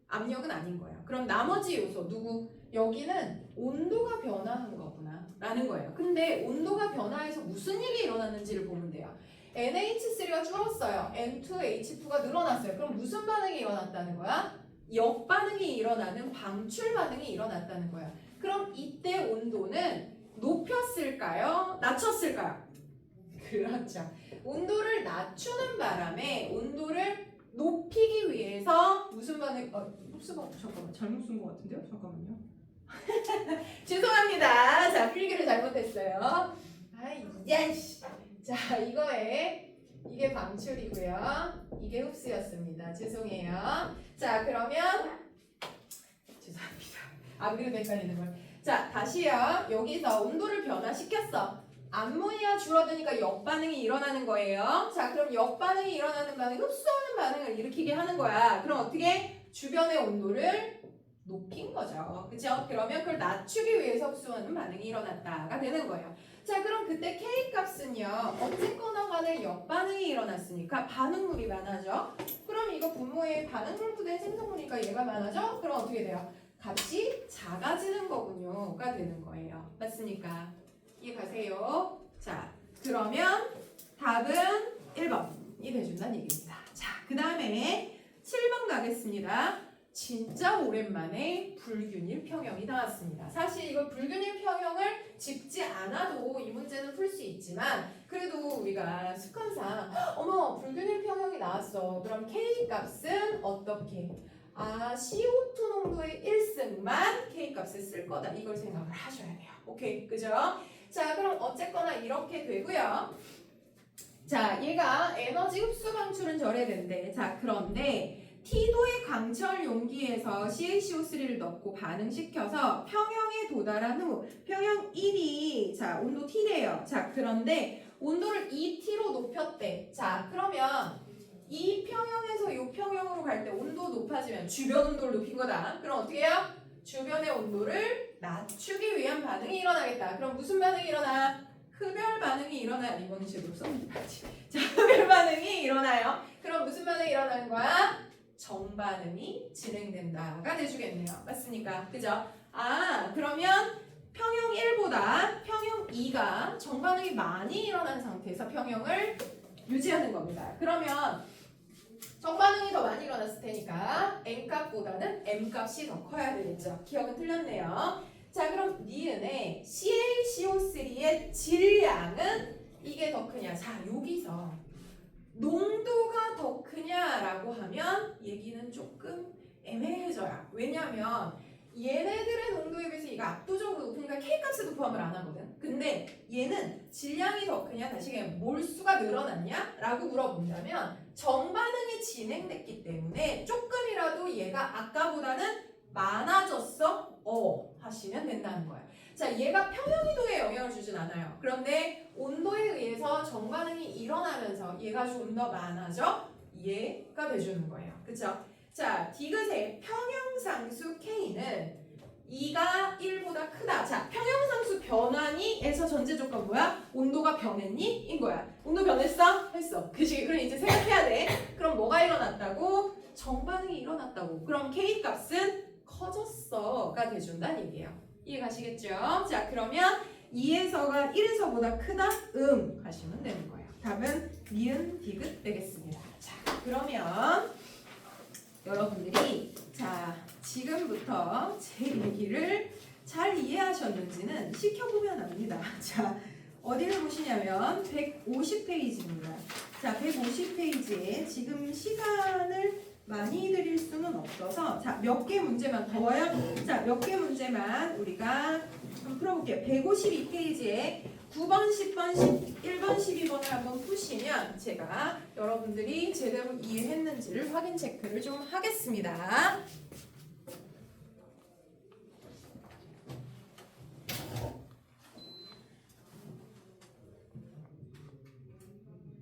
압력은 아닌 거야. 그럼 나머지 요소 누구? 여기는 온도가 변화한 거구나 라는 거예요. 근데 온도가 변화해서 무슨 일이 일어났는지를 보면 돼요. NH3가 줄었어요. N2H2가 늘어났어요. 그럼 무슨 반응이 일어났다는 거야? 역반응이 일어나는 방출 반응이 일어났다는 거야. 그럼 이때 온도는 높였을까요? 낮췄을까요? 그렇죠. 온도를 낮추는 바람에 온도를 높이기 위해서 무슨 반응? 흡수가 잠깐만 잘못 쓴 것 같은데요? 잠깐만요. 죄송합니다. 자 필기를 잘못했어요. 아이 야이씨. 자 이거에 이게 방출이고요. 이게 흡수였습니다. 죄송해요. 자 그러면 죄송합니다. 안 그래도 헷갈리는 걸. 자 다시요. 여기서 온도를 변화시켰어. 암모니아 줄어드니까 역반응이 일어나는 거예요. 자, 그럼 역반응이 일어나는 반응, 흡수하는 반응을 일으키게 하는 거야. 그럼 어떻게? 주변의 온도를 높인 거죠. 그죠? 그러면 그걸 낮추기 위해서 흡수하는 반응이 일어났다가 되는 거예요. 자, 그럼 그때 K 값은요. 어쨌거나 간에 역반응이 일어났으니까 반응물이 많아져. 그럼 이거 분모에 반응물 부대의 생성물이니까 얘가 많아져? 그럼 어떻게 돼요? 값이 작아지는 거군요.가 되는 거예요. 맞습니까? 이해가세요? 자, 그러면 답은 1번이 돼준다는 얘기입니다. 자, 그 다음에 7번 가겠습니다. 진짜 오랜만에 불균일 평형이 나왔습니다. 사실 이거 불균일 평형을 짚지 않아도 이 문제는 풀 수 있지만 그래도 우리가 습관상 어머 불균일 평형이 나왔어. 그럼 K 값은 어떻게? 아, CO2 농도의 1승만 K 값을 쓸 거다. 이걸 생각을 하셔야 돼요. 오케이, 그죠? 자, 그럼 어쨌거나 이렇게 되고요. 자, 얘가 에너지 흡수 방출은 절해된대. 자, 그런데 T도의 강철 용기에서 CaCO3를 넣고 반응시켜서 평형에 도달한 후 평형 1이 자, 온도 T래요. 자, 그런데 온도를 2T로 높였대. 자, 그러면 이 평형에서 이 평형으로 갈 때 온도 높아지면 주변 온도를 높인 거다. 그럼 어떻게 해요? 주변의 온도를 낮추기 위한 반응이 일어나겠다. 그럼 무슨 반응이 일어나? 흡열 반응이 일어나요. 이거는 제대로 써야지. 자, 흡열 반응이 일어나요. 그럼 무슨 반응이 일어나는 거야? 정반응이 진행된다가 돼주겠네요. 맞습니까? 그죠? 아, 그러면 평형 1보다 평형 2가 정반응이 많이 일어난 상태에서 평형을 유지하는 겁니다. 그러면 정반응이 더 많이 일어났을 테니까 N값보다는 M값이 더 커야 되겠죠. 기억은 틀렸네요. 자, 그럼 니은의 CaCO3의 질량은 이게 더 크냐? 자, 여기서 농도가 더 크냐라고 하면 얘기는 조금 애매해져요. 왜냐면 얘네들의 농도에 비해서 얘가 압도적으로 높으니까 K값에도 포함을 안 하거든. 근데 얘는 질량이 더 크냐? 다시 그냥 몰수가 늘어났냐? 라고 물어본다면 정반응이 진행됐기 때문에 조금이라도 얘가 아까보다는 많아졌어? 하시면 된다는 거야. 자, 얘가 평형이동에 영향을 주진 않아요. 그런데 온도에 의해서 정반응이 일어나면서 얘가 좀 더 많아져? 얘가 돼주는 거예요. 그쵸? 자, 디귿의 평형상수 K는 2가 1보다 크다. 자, 평형상수 변환이에서 전제 조건 뭐야? 온도가 변했니? 인 거야. 온도 변했어? 했어. 그치? 그럼 이제 생각해야 돼. 그럼 뭐가 일어났다고? 정반응이 일어났다고. 그럼 K값은 커졌어가 돼준다는 얘기예요. 이해가시겠죠? 자, 그러면 2에서가 1에서보다 크다? 하시면 되는 거예요. 답은 니은 디귿 되겠습니다. 자, 그러면 여러분들이 자, 지금부터 제 얘기를 잘 이해하셨는지는 시켜보면 압니다. 자, 어디를 보시냐면 150페이지입니다. 자, 150페이지에 지금 시간을 많이 드릴 수는 없어서 자, 몇 개 문제만 더워요. 자, 몇 개 문제만 우리가 한번 풀어볼게요. 152페이지에 9번, 10번, 11번, 12번을 한번 푸시면 제가 여러분들이 제대로 이해했는지를 확인 체크를 좀 하겠습니다.